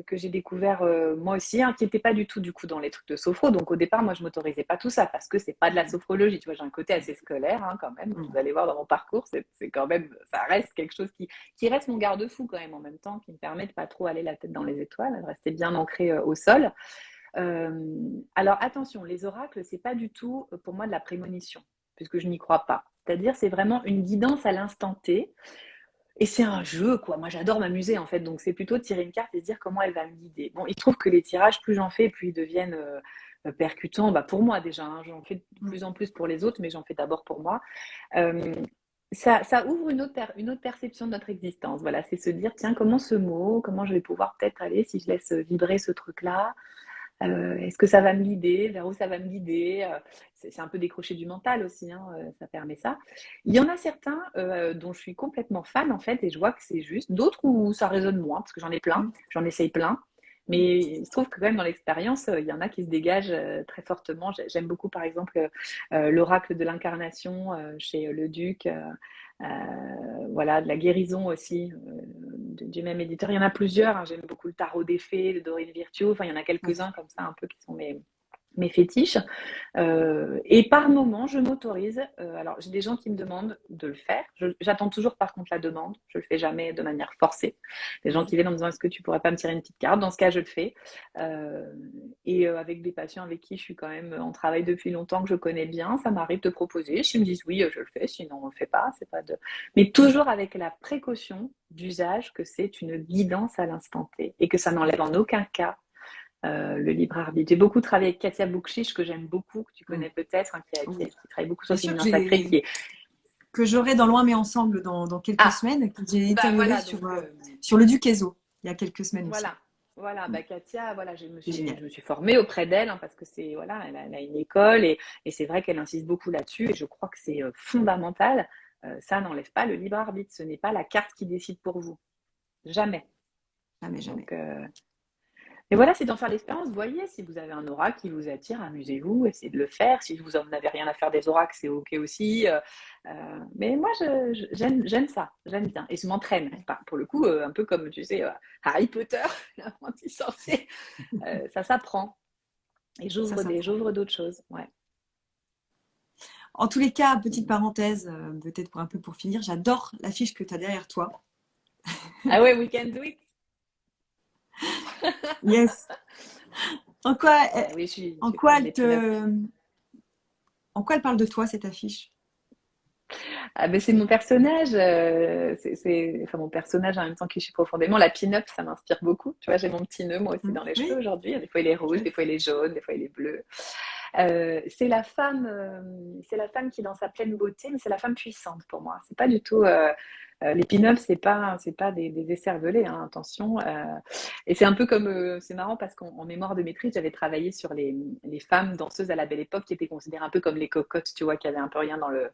que j'ai découvert moi aussi, hein, qui n'était pas du tout du coup dans les trucs de sophro. Donc au départ, moi je m'autorisais pas tout ça parce que c'est pas de la sophrologie. Tu vois, j'ai un côté assez scolaire hein, quand même. Hmm. Vous allez voir dans mon parcours, c'est quand même, ça reste quelque chose qui reste mon garde-fou quand même en même temps, qui me permet de pas trop aller la tête dans les étoiles, de rester bien ancré au sol. Alors attention, les oracles, c'est pas du tout pour moi de la prémonition, puisque je n'y crois pas. C'est-à-dire, c'est vraiment une guidance à l'instant T. Et c'est un jeu, quoi. Moi, j'adore m'amuser, en fait. Donc, c'est plutôt de tirer une carte et se dire comment elle va me guider. Bon, il se trouve que les tirages, plus j'en fais, plus ils deviennent percutants. Bah, pour moi, déjà, hein. J'en fais de Hmm. plus en plus pour les autres, mais j'en fais d'abord pour moi. Euh, ça ouvre une autre perception de notre existence. Voilà, c'est se dire, tiens, comment je vais pouvoir peut-être aller si je laisse vibrer ce truc-là. Est-ce que ça va me guider? Vers où ça va me guider? C'est un peu décroché du mental aussi, hein, ça permet ça. Il y en a certains dont je suis complètement fan en fait et je vois que c'est juste. D'autres où ça résonne moins parce que j'en ai plein, Hmm. j'en essaye plein. Mais il se trouve que quand même dans l'expérience, il y en a qui se dégagent très fortement. J'aime beaucoup par exemple l'oracle de l'incarnation chez Le Duc. Voilà, de la guérison aussi du même éditeur. Il y en a plusieurs, hein. J'aime beaucoup le tarot des fées, de Dorine Virtue. Enfin, il y en a Ouais. quelques-uns comme ça, un peu qui sont mes fétiches. Et par moment, je m'autorise. Alors, j'ai des gens qui me demandent de le faire. J'attends toujours, par contre, la demande. Je le fais jamais de manière forcée. Des gens Ouais. qui viennent en me disant est-ce que tu pourrais pas me tirer une petite carte? Dans ce cas, je le fais. Euh, et avec des patients avec qui je suis quand même en travail depuis longtemps, que je connais bien, ça m'arrive de proposer. S'ils me disent oui, je le fais. Sinon, on le fait pas. C'est pas de. Mais toujours avec la précaution d'usage que c'est une guidance à l'instant T et que ça n'enlève en aucun cas le libre arbitre. J'ai beaucoup travaillé avec Katia Boukchich, que j'aime beaucoup, que tu Hmm. connais peut-être, hein, Oui. qui travaille beaucoup sur Bien le sûr féminin sacré, qui est... que j'aurai dans Loin mais ensemble dans quelques Ah, semaines, que j'ai bah interviewé voilà, donc sur le Duquesneau il y a quelques semaines aussi. voilà. Voilà, bah Katia, voilà, C'est je génial. me suis formée auprès d'elle parce que c'est voilà, elle a une école et c'est vrai qu'elle insiste beaucoup là-dessus et je crois que c'est fondamental. Ça n'enlève pas le libre arbitre, ce n'est pas la carte qui décide pour vous, jamais. Jamais, jamais. Donc, et voilà, c'est d'en faire l'expérience. Voyez, si vous avez un oracle qui vous attire, amusez-vous, essayez de le faire. Si vous n'en avez rien à faire des oracles, c'est OK aussi. Mais moi, j'aime ça, j'aime bien. Et je m'entraîne. Enfin, pour le coup, un peu comme, tu sais, Harry Potter, l'apprenti sorcier, ça s'apprend. Et Ça s'apprend. j'ouvre d'autres choses. Ouais. En tous les cas, petite parenthèse, peut-être pour un peu pour finir, j'adore l'affiche que tu as derrière toi. Ah ouais, we can do it. Yes. En quoi, Oui, je en suis quoi fan elle des pin-up. te, en quoi elle parle de toi, cette affiche? Ah ben c'est mon personnage, enfin mon personnage en même temps qui je suis profondément. La pin-up, ça m'inspire beaucoup. Tu vois, j'ai mon petit nœud moi aussi dans les cheveux Oui, aujourd'hui. Des fois il est rouge, des fois il est jaune, des fois il est bleu. C'est la femme qui est dans sa pleine beauté, mais c'est la femme puissante pour moi. C'est pas du tout les pin-ups, c'est pas des écervelés, hein, attention. Et c'est un peu comme c'est marrant parce qu'en mémoire de maîtrise, j'avais travaillé sur les femmes danseuses à la Belle Époque qui étaient considérées un peu comme les cocottes, tu vois, qui avaient un peu rien dans le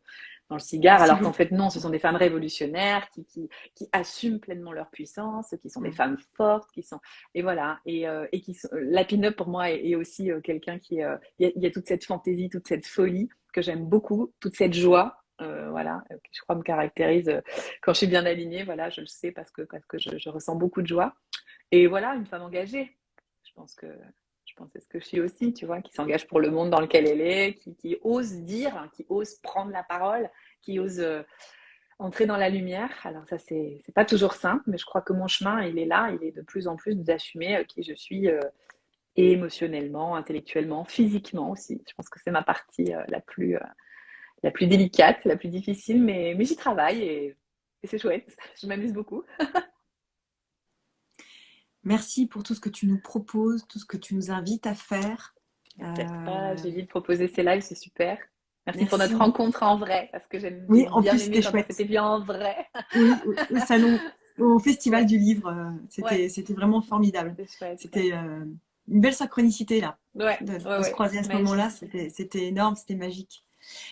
cigare, alors qu'en stylé. fait non, ce sont des femmes révolutionnaires qui assument pleinement leur puissance, qui sont des femmes fortes, qui sont et voilà et qui sont, la pin-up pour moi est aussi quelqu'un qui il y a toute cette fantaisie, toute cette folie que j'aime beaucoup, toute cette joie. Voilà, qui je crois me caractérise quand je suis bien alignée. Voilà, je le sais parce que je ressens beaucoup de joie. Et voilà, une femme engagée. Je pense que je pense que c'est ce que je suis aussi, tu vois, qui s'engage pour le monde dans lequel elle est, qui ose dire, hein, qui ose prendre la parole, qui ose entrer dans la lumière. Alors ça, c'est pas toujours simple, mais je crois que mon chemin, il est là, il est de plus en plus d'assumer qui je suis et émotionnellement, intellectuellement, physiquement aussi. Je pense que c'est ma partie la plus délicate, la plus difficile, mais j'y travaille et c'est chouette. Je m'amuse beaucoup. Merci pour tout ce que tu nous proposes, tout ce que tu nous invites à faire. Merci à toi, Euh, Julie, de proposer ces lives, c'est super. Merci pour notre merci. rencontre en vrai, parce que j'ai Oui, en bien plus, aimé c'était quand on chouette. s'était vu en vrai. Oui, au salon, au Festival Ouais, du Livre, ouais, c'était vraiment formidable. c'est chouette. C'était une belle synchronicité là. Ouais, ouais, De se ouais, croiser à ce moment-là, magique. c'était énorme, c'était magique.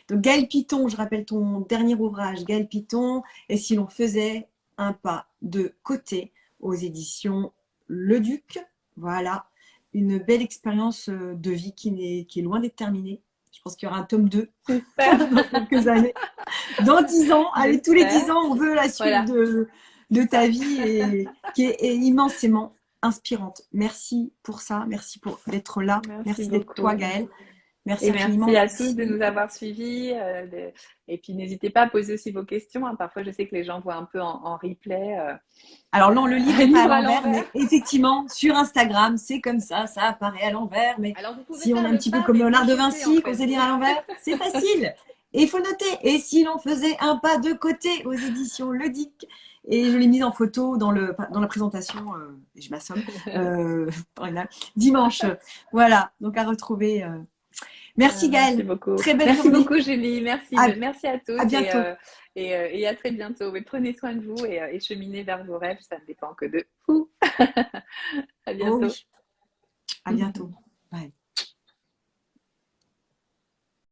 Donc Gaël Piton, je rappelle ton dernier ouvrage, Gaël Piton, et si l'on faisait un pas de côté aux éditions Le Duc. Voilà, une belle expérience de vie qui est loin d'être terminée. Je pense qu'il y aura un tome 2 Super, dans quelques années. Dans 10 ans, allez, tous les j'espère. 10 ans, on veut la suite Voilà, de c'est ta ça. vie et est immensément inspirante. Merci pour ça, merci pour d'être là, Merci merci d'être toi, beaucoup. Gaëlle. Merci Et merci infiniment. à tous de Merci. nous avoir suivis. Et puis n'hésitez pas à poser aussi vos questions, hein. Parfois, je sais que les gens voient un peu en replay Alors non, le livre un est pas à livre à l'envers, l'envers. mais effectivement, sur Instagram, c'est comme ça apparaît à l'envers. Mais Alors vous pouvez si on est faire un le petit peu pas, comme mais Léonard de crocheter en Vinci, qu'on fait. sait lire à l'envers, c'est facile. Et il faut noter. Et si l'on faisait un pas de côté aux éditions Ludique, et je l'ai mise en photo dans la présentation, et je m'assomme, voilà, dimanche. Voilà, donc à retrouver. Merci Merci Gaëlle, beaucoup. très belle Merci journée. beaucoup, Julie. Merci, À, merci à tous à bientôt. et à très bientôt. Mais prenez soin de vous et cheminez vers vos rêves. Ça ne dépend que de vous. À Oh bientôt. oui, à bientôt.